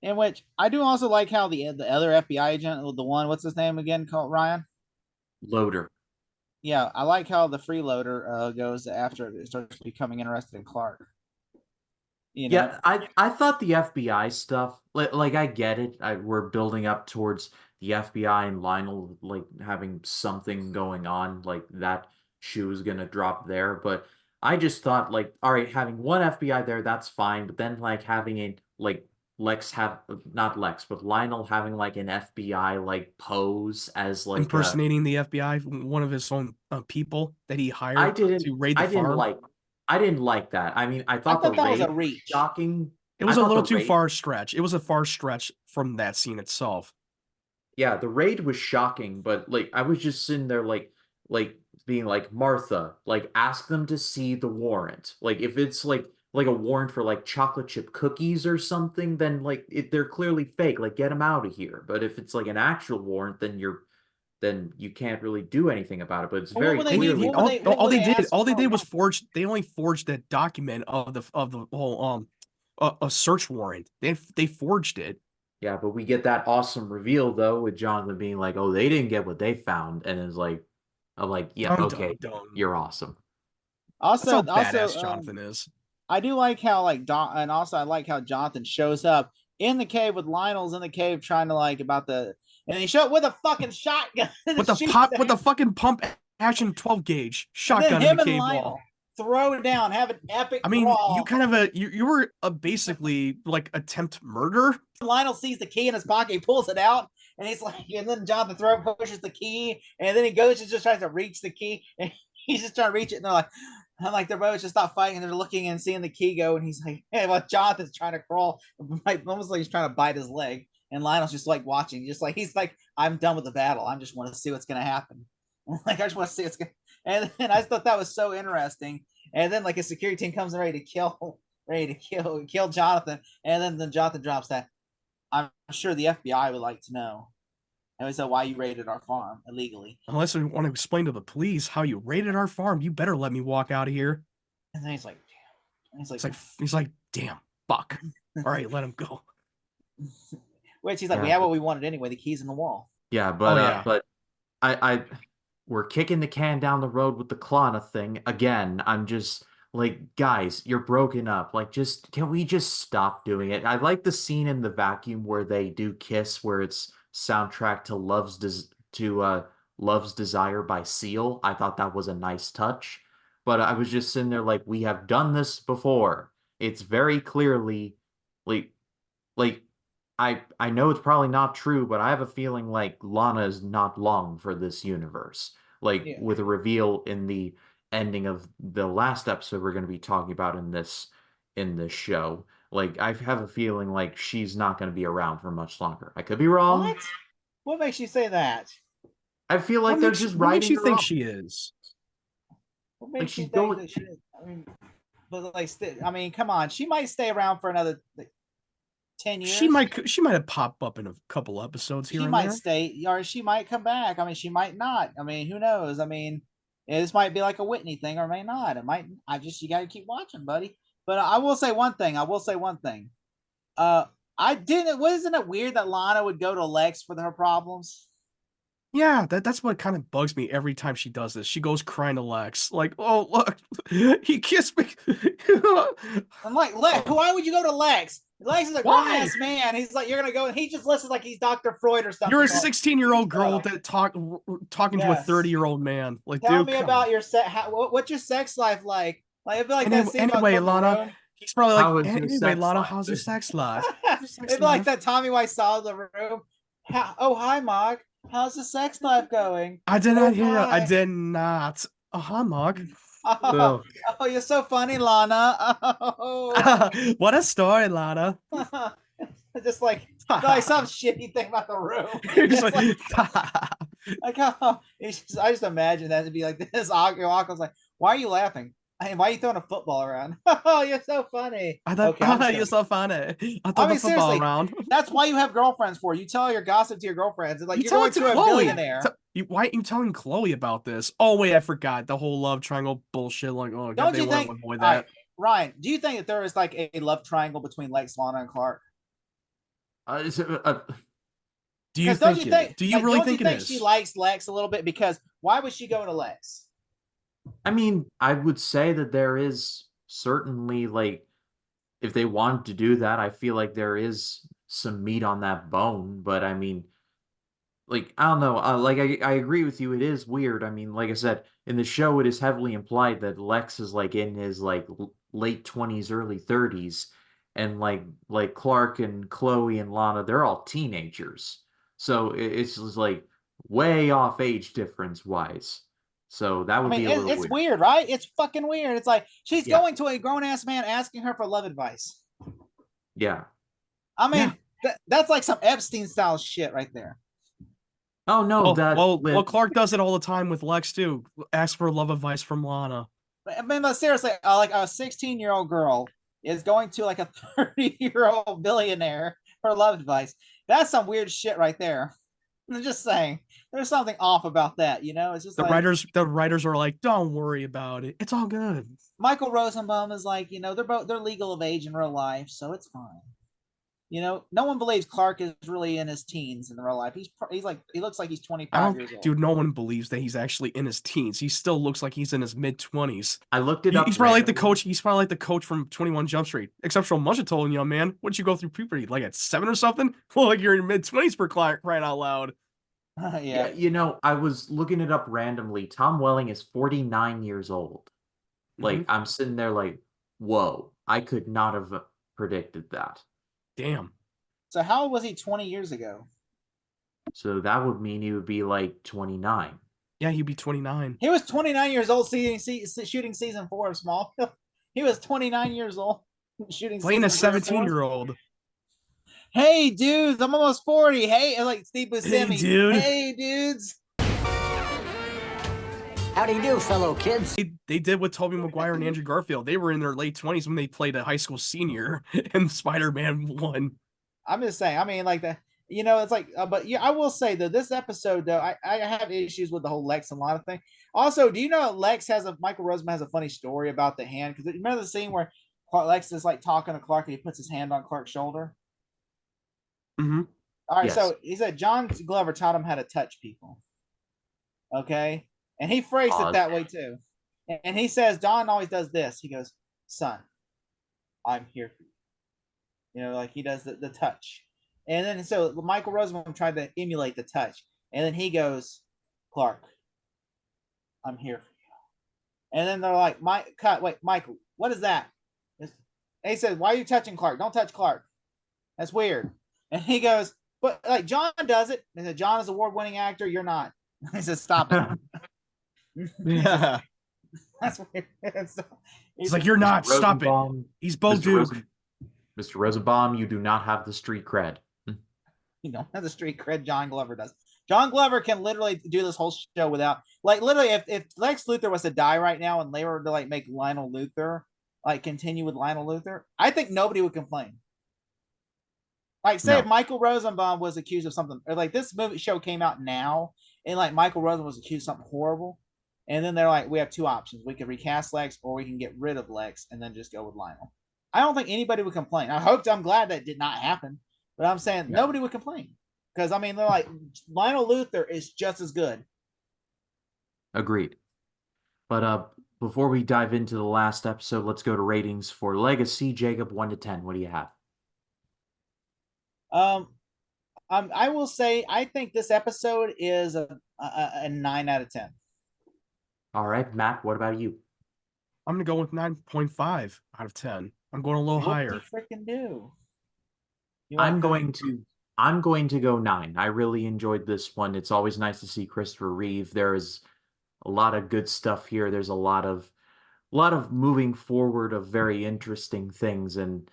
In which I do also like how the other FBI agent, the one, what's his name again, called Ryan? Loader. Yeah, I like how the freeloader goes after it starts becoming interested in Clark. You know? Yeah, I thought the FBI stuff, like I get it. We're building up towards the FBI and Lionel like having something going on, like that shoe is gonna drop there. But I just thought like, all right, having one FBI there, that's fine. But then like having it like not Lex, but Lionel having like an FBI like pose as like impersonating the FBI, one of his own people that he hired to raid the farm. I didn't like that. I mean, I thought the raid was shocking. It was a little too far stretch. It was a far stretch from that scene itself. Yeah, the raid was shocking, but like I was just sitting there like being like, Martha, like ask them to see the warrant. Like if it's like a warrant for like chocolate chip cookies or something, then like they're clearly fake. Like get them out of here. But if it's like an actual warrant, then you can't really do anything about it. But it's very clearly all they did was forge. They only forged a document of the whole a search warrant. They forged it. Yeah, but we get that awesome reveal though with Jonathan being like, "Oh, they didn't get what they found," and it's like, I'm like, "Yeah, okay, you're awesome." Also, badass Jonathan is. I do like how and also I like how Jonathan shows up in the cave with Lionel's in the cave trying to like and he showed up with a fucking shotgun with the fucking pump action 12 gauge shotgun in the cave wall. Throw it down, have an epic. I mean, brawl. you kind of you were basically like attempt murder. Lionel sees the key in his pocket, he pulls it out, and he's like, and then Jonathan Throat pushes the key, and then he goes and just tries to reach the key, and he's just trying to reach it, and they're like, I'm like, they're both just not fighting, and they're looking and seeing the key go, and he's like, hey, well, Jonathan's trying to crawl, like, almost like he's trying to bite his leg, and Lionel's just like watching, just like he's like, I'm done with the battle, I just want to see what's gonna happen. Like, I just want to see what's gonna, and then I just thought that was so interesting. And then like a security team comes in ready to kill Jonathan, and then Jonathan drops that. I'm sure the FBI would like to know. And we said, why you raided our farm illegally. Unless we want to explain to the police how you raided our farm, you better let me walk out of here. And then he's like, damn. He's like, damn, fuck. All right, let him go. Which he's like, we have what we wanted anyway, the keys in the wall. Yeah, but I we're kicking the can down the road with the Klana thing again. I'm just like, guys, you're broken up. Like, can we just stop doing it? I like the scene in the vacuum where they do kiss, where it's soundtrack to Love's Desire by Seal. I thought that was a nice touch. But I was just sitting there like, we have done this before. It's very clearly like I know it's probably not true, but I have a feeling like Lana is not long for this universe. With a reveal in the ending of the last episode we're going to be talking about in this show. Like, I have a feeling like she's not going to be around for much longer. I could be wrong. What makes you say that? I feel like they're just writing. What makes you think she is? What makes you think that she is? I mean, but like, I mean, come on, she might stay around for another 10 years. She might have popped up in a couple episodes here. She and might there. stay, or she might come back. I mean, she might not. I mean, who knows? I mean, this might be like a Whitney thing, or may not. It might. You got to keep watching, buddy. But I will say one thing. Wasn't it weird that Lana would go to Lex for her problems? Yeah, that's what kind of bugs me every time she does this. She goes crying to Lex, like, "Oh, look, he kissed me." I'm like, Lex, why would you go to Lex? Lex is a grown ass man. He's like, you're gonna go, and he just listens like he's Dr. Freud or something. You're a 16-year-old girl that talking to a 30-year-old man. Like, tell me about your what's your sex life like? Like, I feel like that scene anyway, Lana. He's probably like, anyway, Lana, how's your sex life? It'd be like that Tommy Wiseau in the room. Oh, hi, Mark. How's the sex life going? I did not hear. I did not. Oh, hi, Mark. Oh, you're so funny, Lana. Oh. What a story, Lana. Just like some shitty thing about the room. I just imagine that to be like this. Uncle's like, why are you laughing? Why are you throwing a football around? Oh, you're so funny. I thought you're so funny. I throw the football around. That's why you have girlfriends for. You tell your gossip to your girlfriends. It's like you're going to a billionaire. Why are you telling Chloe about this? Oh wait, I forgot the whole love triangle bullshit. Like, oh, don't you think? Right, Ryan, do you think that there is like a love triangle between Lex, Lana, and Clark? Do you think it? Do you really think it is? She likes Lex a little bit, because why would she go to Lex? I mean, I would say that there is certainly, like, if they want to do that, I feel like there is some meat on that bone. But I mean, like, I don't know. I agree with you. It is weird. I mean, like I said, in the show, it is heavily implied that Lex is like in his like late 20s, early 30s, and like Clark and Chloe and Lana, they're all teenagers. So it's just like way off age difference wise. So that would be a little weird. Weird, right? It's fucking weird. It's like she's going to a grown-ass man asking her for love advice. Yeah. I mean, that's like some Epstein-style shit right there. Oh, no. Well, Clark does it all the time with Lex, too. Ask for love advice from Lana. I mean, but seriously, like a 16-year-old girl is going to like a 30-year-old billionaire for love advice. That's some weird shit right there. I'm just saying, there's something off about that, you know? It's just the writers are like, don't worry about it. It's all good. Michael Rosenbaum is like, you know, they're legal of age in real life, so it's fine. You know, no one believes Clark is really in his teens in real life. He looks like he's 25 years old. Dude, no one believes that he's actually in his teens. He still looks like he's in his mid-20s. I looked it up. He's probably like the coach. He's probably like the coach from 21 Jump Street. Except for much told, young man, wouldn't you go through puberty like at 7 or something? Well, like you're in your mid-20s for crying out loud. Yeah, you know, I was looking it up randomly. Tom Welling is 49 years old. Like, I'm sitting there like, whoa, I could not have predicted that. Damn. So how old was he 20 years ago? So that would mean he would be like 29. Yeah, he'd be 29. He was 29 years old shooting season 4 of Smallville. He was 29 years old shooting Playing a season 3 of 4. 17-year-old. Hey, dudes, I'm almost 40. Hey, like Steve Buscemi. Hey, dude. Hey, dudes. How do you do, fellow kids? They did with Tobey Maguire and Andrew Garfield. They were in their late 20s when they played a high school senior in Spider-Man 1. I'm just saying. I mean, like that. You know, it's like, but yeah, I will say though, this episode though, I have issues with the whole Lex and Lana thing. Also, do you know Lex Michael Roseman has a funny story about the hand? Because remember the scene where Lex is like talking to Clark and he puts his hand on Clark's shoulder? Mm-hmm. All right, Yes. so he said John Glover taught him how to touch people. Okay, and he phrased it that way too. And he says John always does this. He goes, "Son, I'm here for you." You know, like he does the touch. And then so Michael Roseman tried to emulate the touch. And then he goes, "Clark, I'm here for you." And then they're like, wait, Michael, what is that? And he said, "Why are you touching Clark? Don't touch Clark. That's weird." And he goes, "But like John does it." And he said, "John is an award-winning actor. You're not." He says, "Stop it." Yeah. That's weird. He's like, "You're not. Stop it." He's Bo Duke. Mr. Rosenbaum, you do not have the street cred. You don't have the street cred John Glover does. John Glover can literally do this whole show without, like, literally, if Lex Luthor was to die right now and they were to like make Lionel Luthor, like continue with Lionel Luthor, I think nobody would complain. Like, say if Michael Rosenbaum was accused of something, or like this movie show came out now, and like Michael Rosenbaum was accused of something horrible, and then they're like, we have two options: we can recast Lex, or we can get rid of Lex and then just go with Lionel. I don't think anybody would complain. I'm glad that did not happen. But I'm saying nobody would complain. Because, I mean, they're like, Lionel Luthor is just as good. Agreed. But before we dive into the last episode, let's go to ratings for Legacy. Jacob, 1 to 10. What do you have? I will say, I think this episode is a 9 out of 10. All right. Matt, what about you? I'm going to go with 9.5 out of 10. I'm going a little higher. What do you freaking do? I'm going to go 9. I really enjoyed this one. It's always nice to see Christopher Reeve. There is a lot of good stuff here. There's a lot of moving forward of very interesting things. And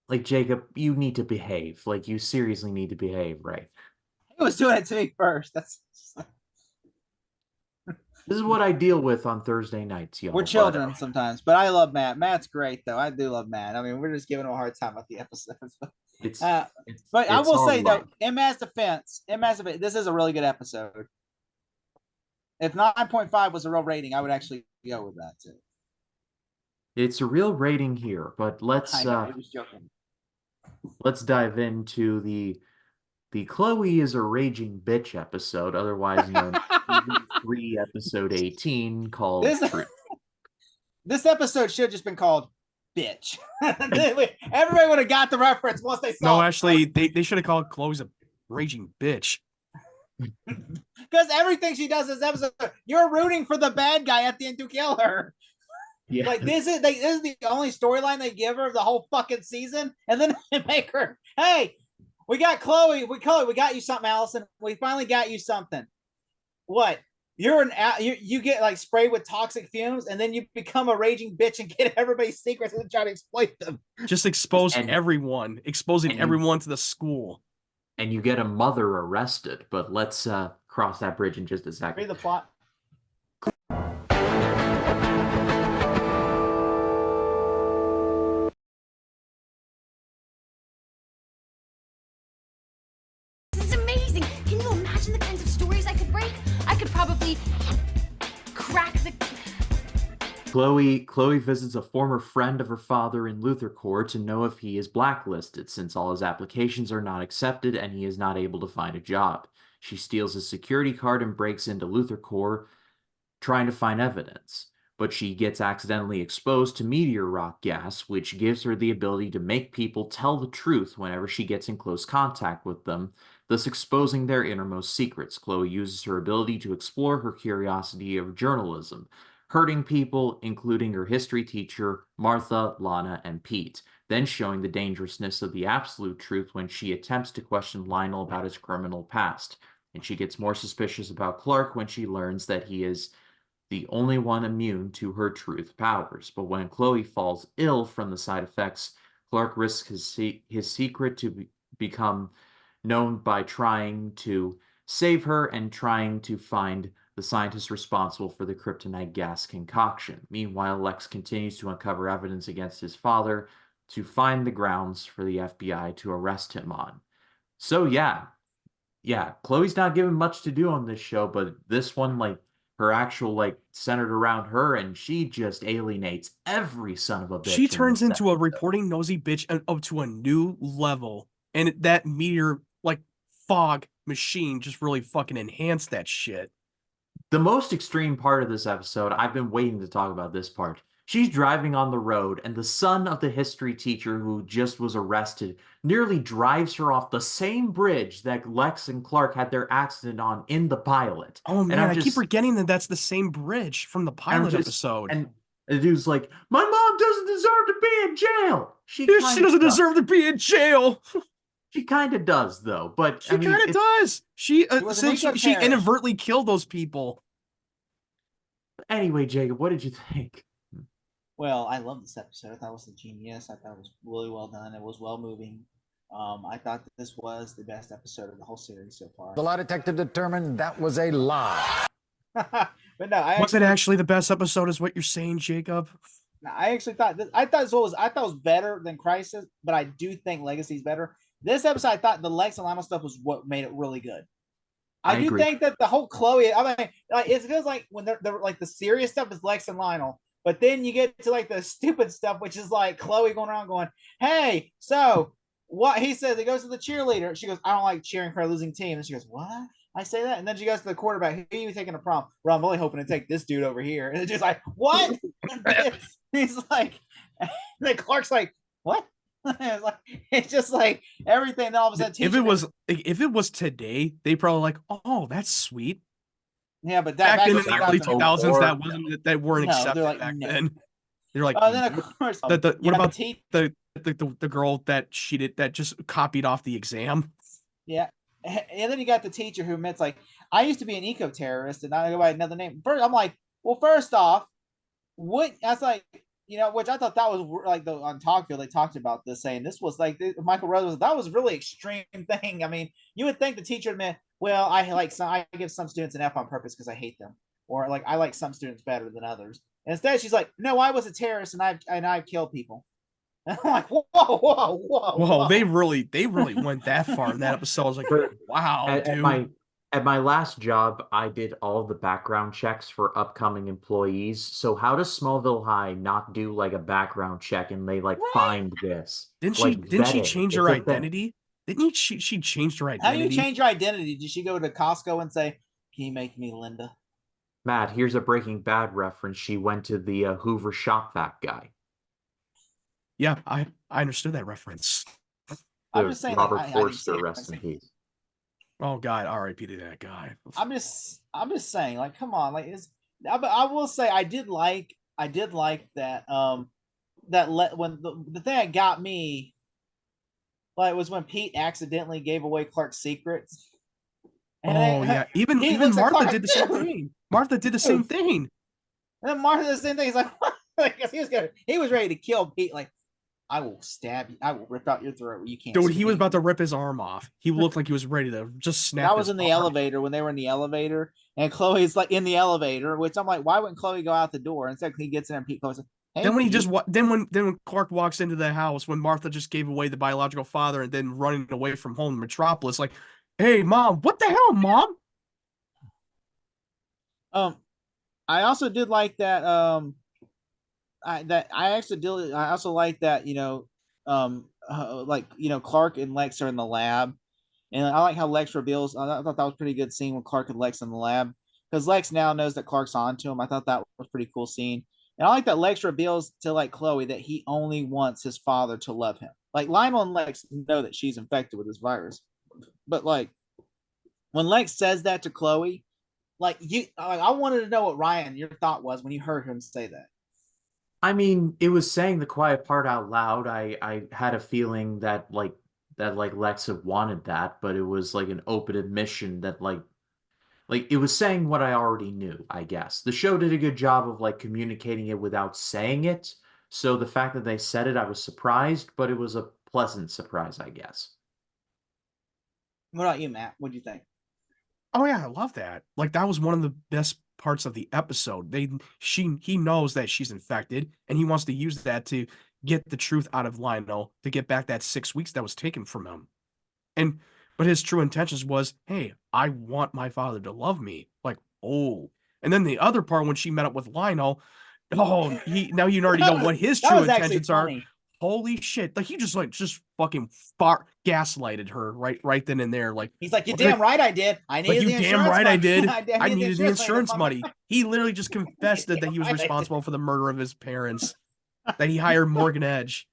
like, Jacob, you need to behave. Like, you seriously need to behave, right? He was doing it to me first. This is what I deal with on Thursday nights, y'all. We're children sometimes, but I love Matt. Matt's great, though. I do love Matt. I mean, we're just giving him a hard time about the episodes. But I will say, though, in Matt's defense, this is a really good episode. If 9.5 was a real rating, I would actually go with that, too. It's a real rating here, but let's dive into the Chloe is a raging bitch episode, otherwise known as Season 3, episode 18, called Truth. This episode should have just been called Bitch. Everybody would have got the reference once they saw it. No, actually, they should have called Chloe's a raging bitch. Because everything she does in this episode, you're rooting for the bad guy at the end to kill her. Yeah. Like, this is the only storyline they give her the whole fucking season, and then they make her, hey, we got Chloe. We got you something, Allison. We finally got you something. What? You get like sprayed with toxic fumes, and then you become a raging bitch and get everybody's secrets and try to exploit them. Just exposing everyone to the school. And you get a mother arrested, but let's cross that bridge in just a second. Read the plot. Chloe visits a former friend of her father in Luthor Corps to know if he is blacklisted, since all his applications are not accepted and he is not able to find a job. She steals his security card and breaks into Luthor Corps, trying to find evidence. But she gets accidentally exposed to meteor rock gas, which gives her the ability to make people tell the truth whenever she gets in close contact with them, thus exposing their innermost secrets. Chloe uses her ability to explore her curiosity of journalism, hurting people, including her history teacher, Martha, Lana, and Pete. then showing the dangerousness of the absolute truth when she attempts to question Lionel about his criminal past. And she gets more suspicious about Clark when she learns that he is the only one immune to her truth powers. But when Chloe falls ill from the side effects, Clark risks his secret to become known by trying to save her and trying to find the scientist responsible for the kryptonite gas concoction. Meanwhile, Lex continues to uncover evidence against his father to find the grounds for the FBI to arrest him on. So yeah, Chloe's not given much to do on this show, but this one, like, her actual, like, centered around her, and she just alienates every son of a bitch. She turns into a reporting nosy bitch up to a new level, and that meteor, like, fog machine just really fucking enhanced that shit. The most extreme part of this episode, I've been waiting to talk about this part. She's driving on the road, and the son of the history teacher who just was arrested nearly drives her off the same bridge that Lex and Clark had their accident on in the pilot. Oh man, and I keep forgetting that that's the same bridge from the pilot episode. And the dude's like, "My mom doesn't deserve to be in jail." She doesn't deserve to be in jail. She kind of does, though. But she kind of does. She inadvertently killed those people. Anyway, Jacob, what did you think? Well, I love this episode. I thought it was genius. I thought it was really well done. It was well moving. I thought that this was the best episode of the whole series so far. The lie detector determined that was a lie. But no, was it actually the best episode? Is what you're saying, Jacob? I actually thought it was better than Crisis, but I do think Legacy's better. This episode, I thought the Lex and Lionel stuff was what made it really good. I do agree. think that the whole Chloe, I mean, like, it feels like when they're like the serious stuff is Lex and Lionel, but then you get to like the stupid stuff, which is like Chloe going around going, "Hey, so what?" He says he goes to the cheerleader. She goes, "I don't like cheering for a losing team." And she goes, "What?" I say that, and then she goes to the quarterback. "Who are you taking to prom?" "Well, I'm only hoping to take this dude over here." And it's just like, "What?" He's like, and then Clark's like, "What?" It's just like everything. Then all of a sudden, if it was today, they probably like, "Oh, that's sweet." Yeah, but back in the early 2000s, that weren't accepted like, back then. They're like, then of course, what about the girl that cheated, that just copied off the exam? Yeah, and then you got the teacher who admits, like, "I used to be an eco-terrorist, and I go by another name." First, I'm like, well, first off, what? That's like, which I thought that was like on Talkville they talked about this, saying this was like Michael Rose, that was really extreme thing. I mean, you would think the teacher admit, "Well, I give some students an F on purpose because I hate them," or like, "I like some students better than others." And instead, she's like, "No, I was a terrorist and I've killed people." And I'm like, whoa! They really went that far in that episode. I was like, wow, dude. At my last job, I did all the background checks for upcoming employees. So how does Smallville High not do like a background check and they like find this? Didn't she change her identity? Didn't she changed her identity? How do you change your identity? Did she go to Costco and say, "Can you make me Linda?" Matt, here's a Breaking Bad reference. She went to the Hoover Shop Vac guy. Yeah, I understood that reference. I'm just saying, Robert Forster, rest in peace. Oh God, R.I.P. to that guy. I'm just saying, like, come on, like, I will say I did like that when the thing that got me, like, was when Pete accidentally gave away Clark's secrets. And even Martha did the same thing. Martha did the same thing. And then Martha did the same thing. He's like, what? Like, he was ready to kill Pete. Like, "I will stab you. I will rip out your throat. You can't." Dude, he was about to rip his arm off. He looked like he was ready to just snap. That was in the elevator, when they were in the elevator, and Chloe's like in the elevator, which I'm like, why wouldn't Chloe go out the door? Instead, he gets in and Pete goes, "Hey." Then when Clark walks into the house, when Martha just gave away the biological father and then running away from home in Metropolis, like, "Hey, Mom, what the hell, Mom?" I also did like that. I also like that, Clark and Lex are in the lab, and I like how Lex reveals. I thought that was a pretty good scene when Clark and Lex in the lab, because Lex now knows that Clark's onto him. I thought that was a pretty cool scene, and I like that Lex reveals to, like, Chloe that he only wants his father to love him. Like, Lionel and Lex know that she's infected with this virus, but like when Lex says that to Chloe, I wanted to know what Ryan, your thought was when you heard him say that. I mean, it was saying the quiet part out loud. I had a feeling that like Lex had wanted that, but it was like an open admission that like it was saying what I already knew, I guess. The show did a good job of like communicating it without saying it. So the fact that they said it, I was surprised, but it was a pleasant surprise, I guess. What about you, Matt? What do you think? Oh yeah, I love that. Like that was one of the best parts of the episode. He knows that she's infected, and he wants to use that to get the truth out of Lionel to get back that 6 weeks that was taken from him. And but his true intentions was, hey, I want my father to love me. Like, oh. And then the other part when she met up with Lionel, oh, now you already know what his That true was actually intentions are. funny. Holy shit. Like he just fucking gaslighted her right then and there. Like He's like, you what damn did- right I did. I like needed you the damn insurance right I money. did. I needed the insurance money. money. He literally just confessed that he was Right, I did. responsible for the murder of his parents. That he hired Morgan Edge.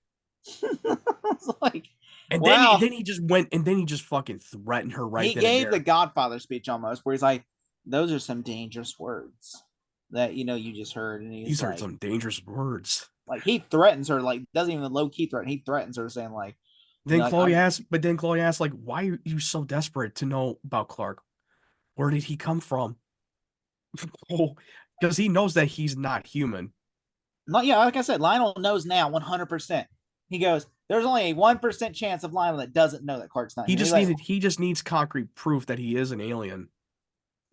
It's like, And wow. then he just went and then he just fucking threatened her right He then and gave there. the Godfather speech almost, where he's like, those are some dangerous words that you just heard. And He's like, heard some dangerous words. Like he threatens her, like doesn't even low key threaten. He threatens her, saying like, Then like, Chloe asked, like, why are you so desperate to know about Clark? Where did he come from? Oh, because he knows that he's not human. No, yeah, like I said, Lionel knows now 100%. He goes, there's only a 1% chance of Lionel that doesn't know that Clark's not human. He just needs concrete proof that he is an alien.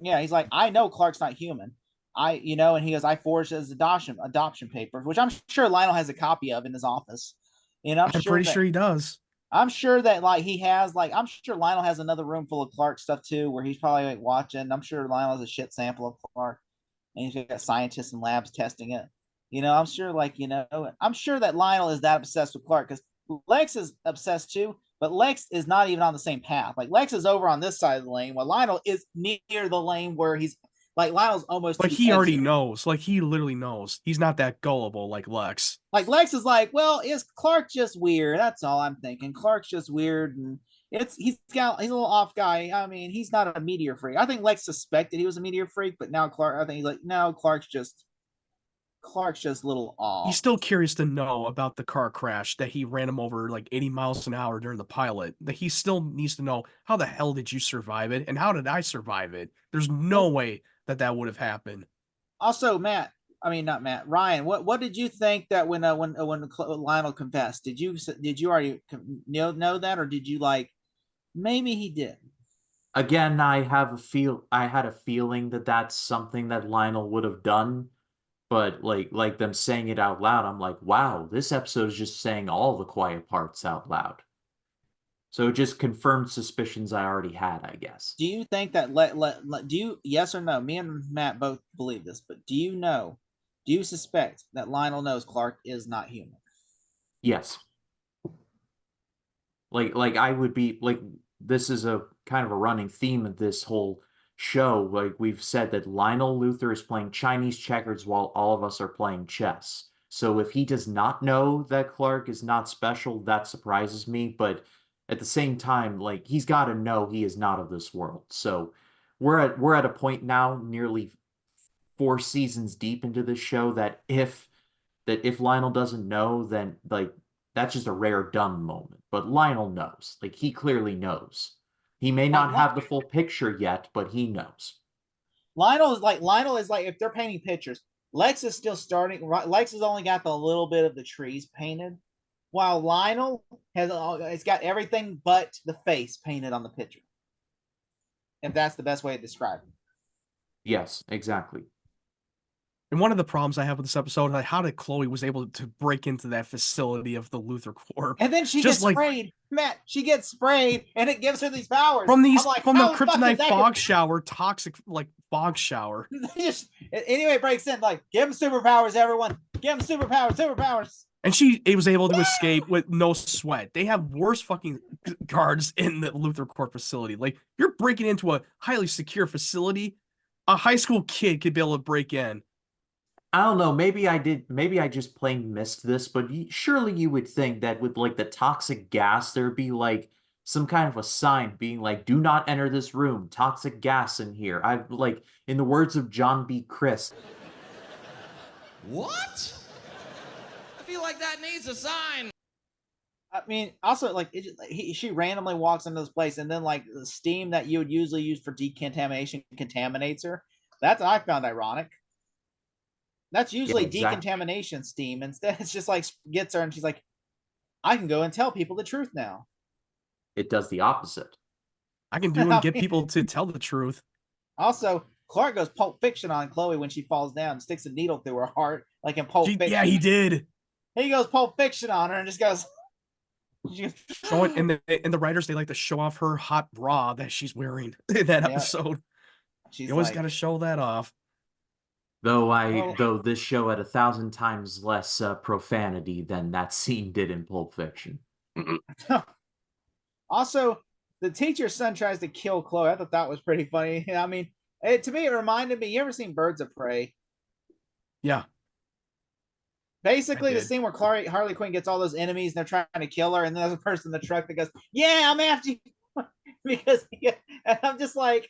Yeah, he's like, I know Clark's not human. And he goes, I forged his adoption papers, which I'm sure Lionel has a copy of in his office. I'm pretty sure he does. I'm sure that I'm sure Lionel has another room full of Clark stuff too, where he's probably like watching. I'm sure Lionel has a shit sample of Clark, and he's got scientists and labs testing it. I'm sure I'm sure that Lionel is that obsessed with Clark because Lex is obsessed too, but Lex is not even on the same path. Like Lex is over on this side of the lane, while Lionel is near the lane where he's like Lionel's almost. Like he already knows. Like he literally knows. He's not that gullible like Lex. Like Lex is like, well, is Clark just weird? That's all I'm thinking. Clark's just weird, and he's a little off guy. I mean, he's not a meteor freak. I think Lex suspected he was a meteor freak, but now I think he's like, no, Clark's just a little off. He's still curious to know about the car crash that he ran him over like 80 miles an hour during the pilot. That he still needs to know, how the hell did you survive it, and how did I survive it? There's no way that would have happened. Also, Ryan, what did you think that when Lionel confessed? Did you already know that, or did you like maybe he did? Again, I had a feeling that that's something that Lionel would have done, but like them saying it out loud, I'm like, wow, this episode is just saying all the quiet parts out loud. So it just confirmed suspicions I already had, I guess. Do you think that do you, yes or no? Me and Matt both believe this, but do you suspect that Lionel knows Clark is not human? Yes. Like I would be like, this is a kind of a running theme of this whole show. Like we've said that Lionel Luthor is playing Chinese checkers while all of us are playing chess. So if he does not know that Clark is not special, that surprises me. But at the same time, like he's got to know he is not of this world. So we're at a point now, nearly 4 seasons deep into this show, that if Lionel doesn't know, then like that's just a rare dumb moment. But Lionel knows. Like he clearly knows. He may not have the full picture yet, but he knows. Lionel is like if they're painting pictures, Lex is still starting. Lex has only got the little bit of the trees painted, while Lionel it's got everything but the face painted on the picture. If that's the best way to describe it. Yes, exactly. And one of the problems I have with this episode, like how did Chloe was able to break into that facility of the Luthor Corp? And then she gets sprayed. Matt, she gets sprayed, and it gives her these powers from the kryptonite fog shower, toxic like fog shower. Anyway, it breaks in like, give him superpowers, everyone. Give him superpowers. And she was able to escape with no sweat. They have worse fucking guards in the Luthor Corp facility. Like you're breaking into a highly secure facility. A high school kid could be able to break in. I don't know. Maybe I just plain missed this, but surely you would think that with like the toxic gas, there'd be like some kind of a sign being like, do not enter this room. Toxic gas in here. I like, in the words of John B. Christ. What? feel like that needs a sign. I mean, also like she randomly walks into this place, and then like the steam that you would usually use for decontamination contaminates her. That's what I found ironic. That's usually decontamination steam. Instead, it's just like gets her, and she's like, "I can go and tell people the truth now." It does the opposite. I can do and get people to tell the truth. Also, Clark goes Pulp Fiction on Chloe when she falls down and sticks a needle through her heart, like in Pulp Fiction. Yeah, he did. He goes Pulp Fiction on her and just goes. Show it, and the writers, they like to show off her hot bra that she's wearing in that episode. You always got to show that off. Though this show had 1,000 times less profanity than that scene did in Pulp Fiction. Also, the teacher's son tries to kill Chloe. I thought that was pretty funny. I mean, to me, it reminded me. You ever seen Birds of Prey? Yeah. Basically, the scene where Harley Quinn gets all those enemies and they're trying to kill her, and then there's a person in the truck that goes, "Yeah, I'm after you," because and I'm just like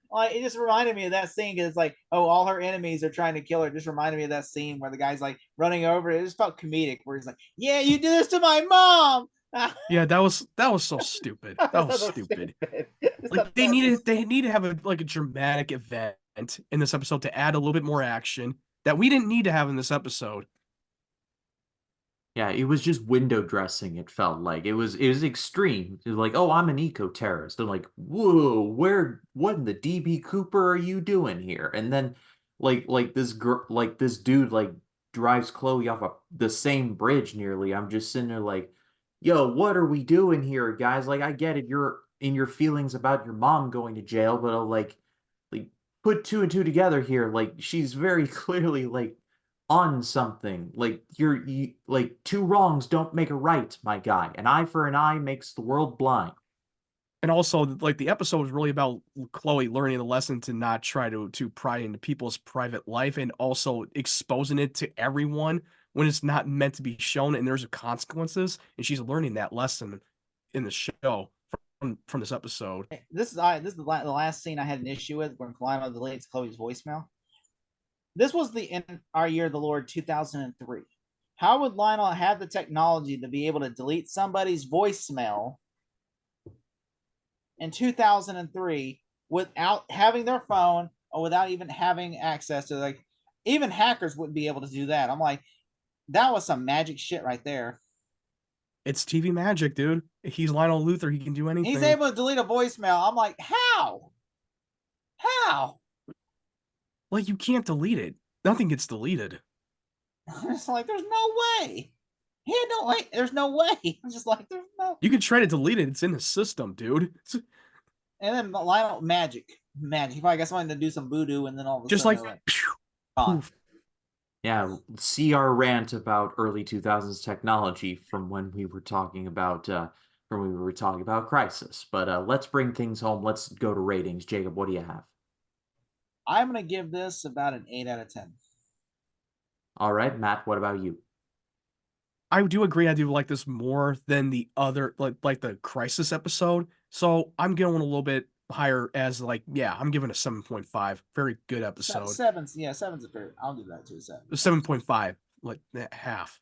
it just reminded me of that scene because it's like, oh, all her enemies are trying to kill her. It just reminded me of that scene where the guy's like running over. It just felt comedic, where he's like, "Yeah, you did this to my mom." Yeah, that was so stupid. That was stupid. Like they need to have a dramatic event in this episode to add a little bit more action that we didn't need to have in this episode. Yeah, it was just window dressing, it felt like. It was extreme. It was like, oh, I'm an eco-terrorist. They're like, whoa, what in the DB Cooper are you doing here? And then this dude drives Chloe off the same bridge nearly. I'm just sitting there like, yo, what are we doing here, guys? Like, I get it, you're in your feelings about your mom going to jail, but like put two and two together here. Like, she's very clearly on something. Like two wrongs don't make a right, my guy. An eye for an eye makes the world blind. And also, the episode was really about Chloe learning the lesson to not try to pry into people's private life, and also exposing it to everyone when it's not meant to be shown, and there's consequences. And she's learning that lesson in the show from this episode. This is the last scene I had an issue with when Kalima deletes Chloe's voicemail. This was in our year of the Lord 2003. How would Lionel have the technology to be able to delete somebody's voicemail in 2003 without having their phone or without even having access to even hackers wouldn't be able to do that. I'm like, that was some magic shit right there. It's TV magic, dude. He's Lionel Luthor. He can do anything. He's able to delete a voicemail. I'm like, how? Like, you can't delete it. Nothing gets deleted. It's like, there's no way. He had no way. There's no way. I'm just like, there's no. You can try to delete it. It's in the system, dude. And then Lionel magic. He probably got something to do some voodoo, and then all of a just sudden, like, yeah. See our rant about early 2000s technology from when we were talking about Crisis. But let's bring things home. Let's go to ratings. Jacob, what do you have? I'm gonna give this about an 8 out of 10. All right, Matt, what about you? I do agree. I do like this more than the other, like the Crisis episode. So I'm going a little bit higher as I'm giving a 7.5. Very good episode. Seven's a fair. I'll give that to a 7. 7.5, like half.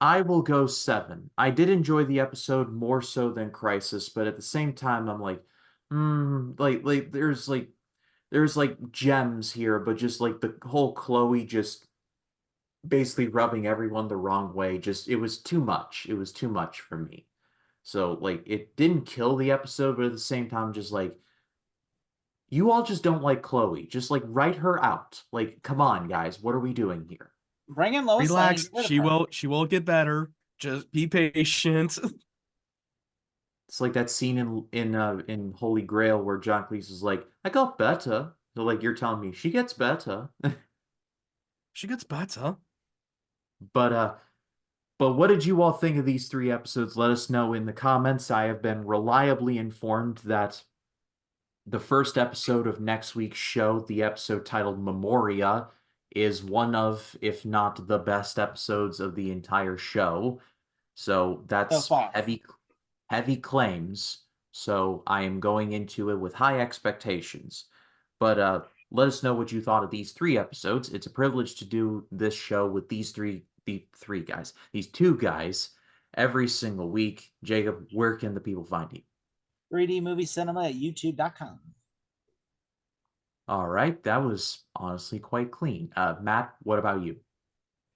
I will go 7. I did enjoy the episode more so than Crisis, but at the same time, I'm like, there's gems here, but just the whole Chloe just basically rubbing everyone the wrong way. Just, it was too much. It was too much for me. So it didn't kill the episode, but at the same time, just you all just don't like Chloe. Just write her out. Come on, guys, what are we doing here? Bring in Lois Lane. Relax. She will get better. Just be patient. It's like that scene in Holy Grail where John Cleese is like, I got better. So you're telling me she gets better. She gets better. But what did you all think of these 3 episodes? Let us know in the comments. I have been reliably informed that the first episode of next week's show, the episode titled Memoria, is one of, if not the best episodes of the entire show. So that's heavy claims. So I am going into it with high expectations. But let us know what you thought of these 3 episodes. It's a privilege to do this show with these 3 these two guys every single week. Jacob, where can the people find you? 3D Movie Cinema at youtube.com. All right, that was honestly quite clean. Matt, what about you?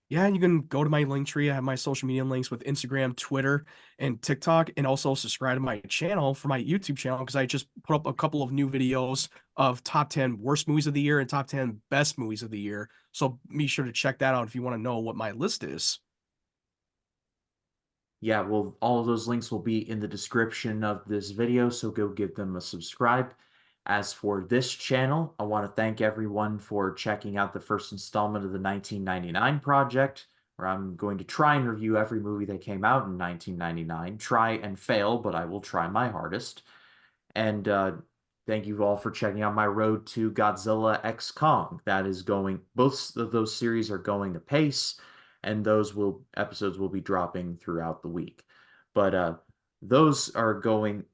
Yeah, and you can go to my link tree. I have my social media links with Instagram, Twitter, and TikTok, and also subscribe to my channel for my YouTube channel because I just put up a couple of new videos of top 10 worst movies of the year and top 10 best movies of the year. So be sure to check that out if you want to know what my list is. Yeah, well, all of those links will be in the description of this video, so go give them a subscribe. As for this channel, I want to thank everyone for checking out the first installment of the 1999 project, where I'm going to try and review every movie that came out in 1999. Try and fail, but I will try my hardest. And thank you all for checking out my road to Godzilla X Kong. That is going, both of those series are going apace, and episodes will be dropping throughout the week. But those are going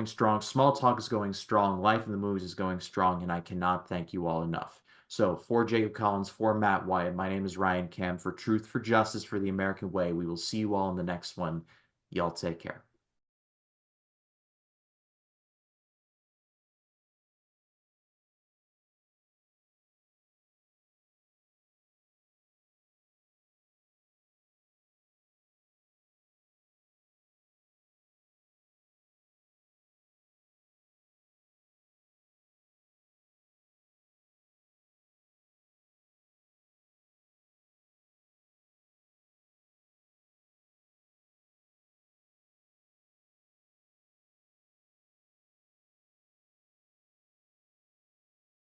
strong. Smalltalk is going strong. Life in the Movies is going strong, and I cannot thank you all enough. So for Jacob Collins, for Matt Wyatt, my name is Ryan Cam. For Truth, for Justice, for the American Way, we will see you all in the next one. Y'all take care.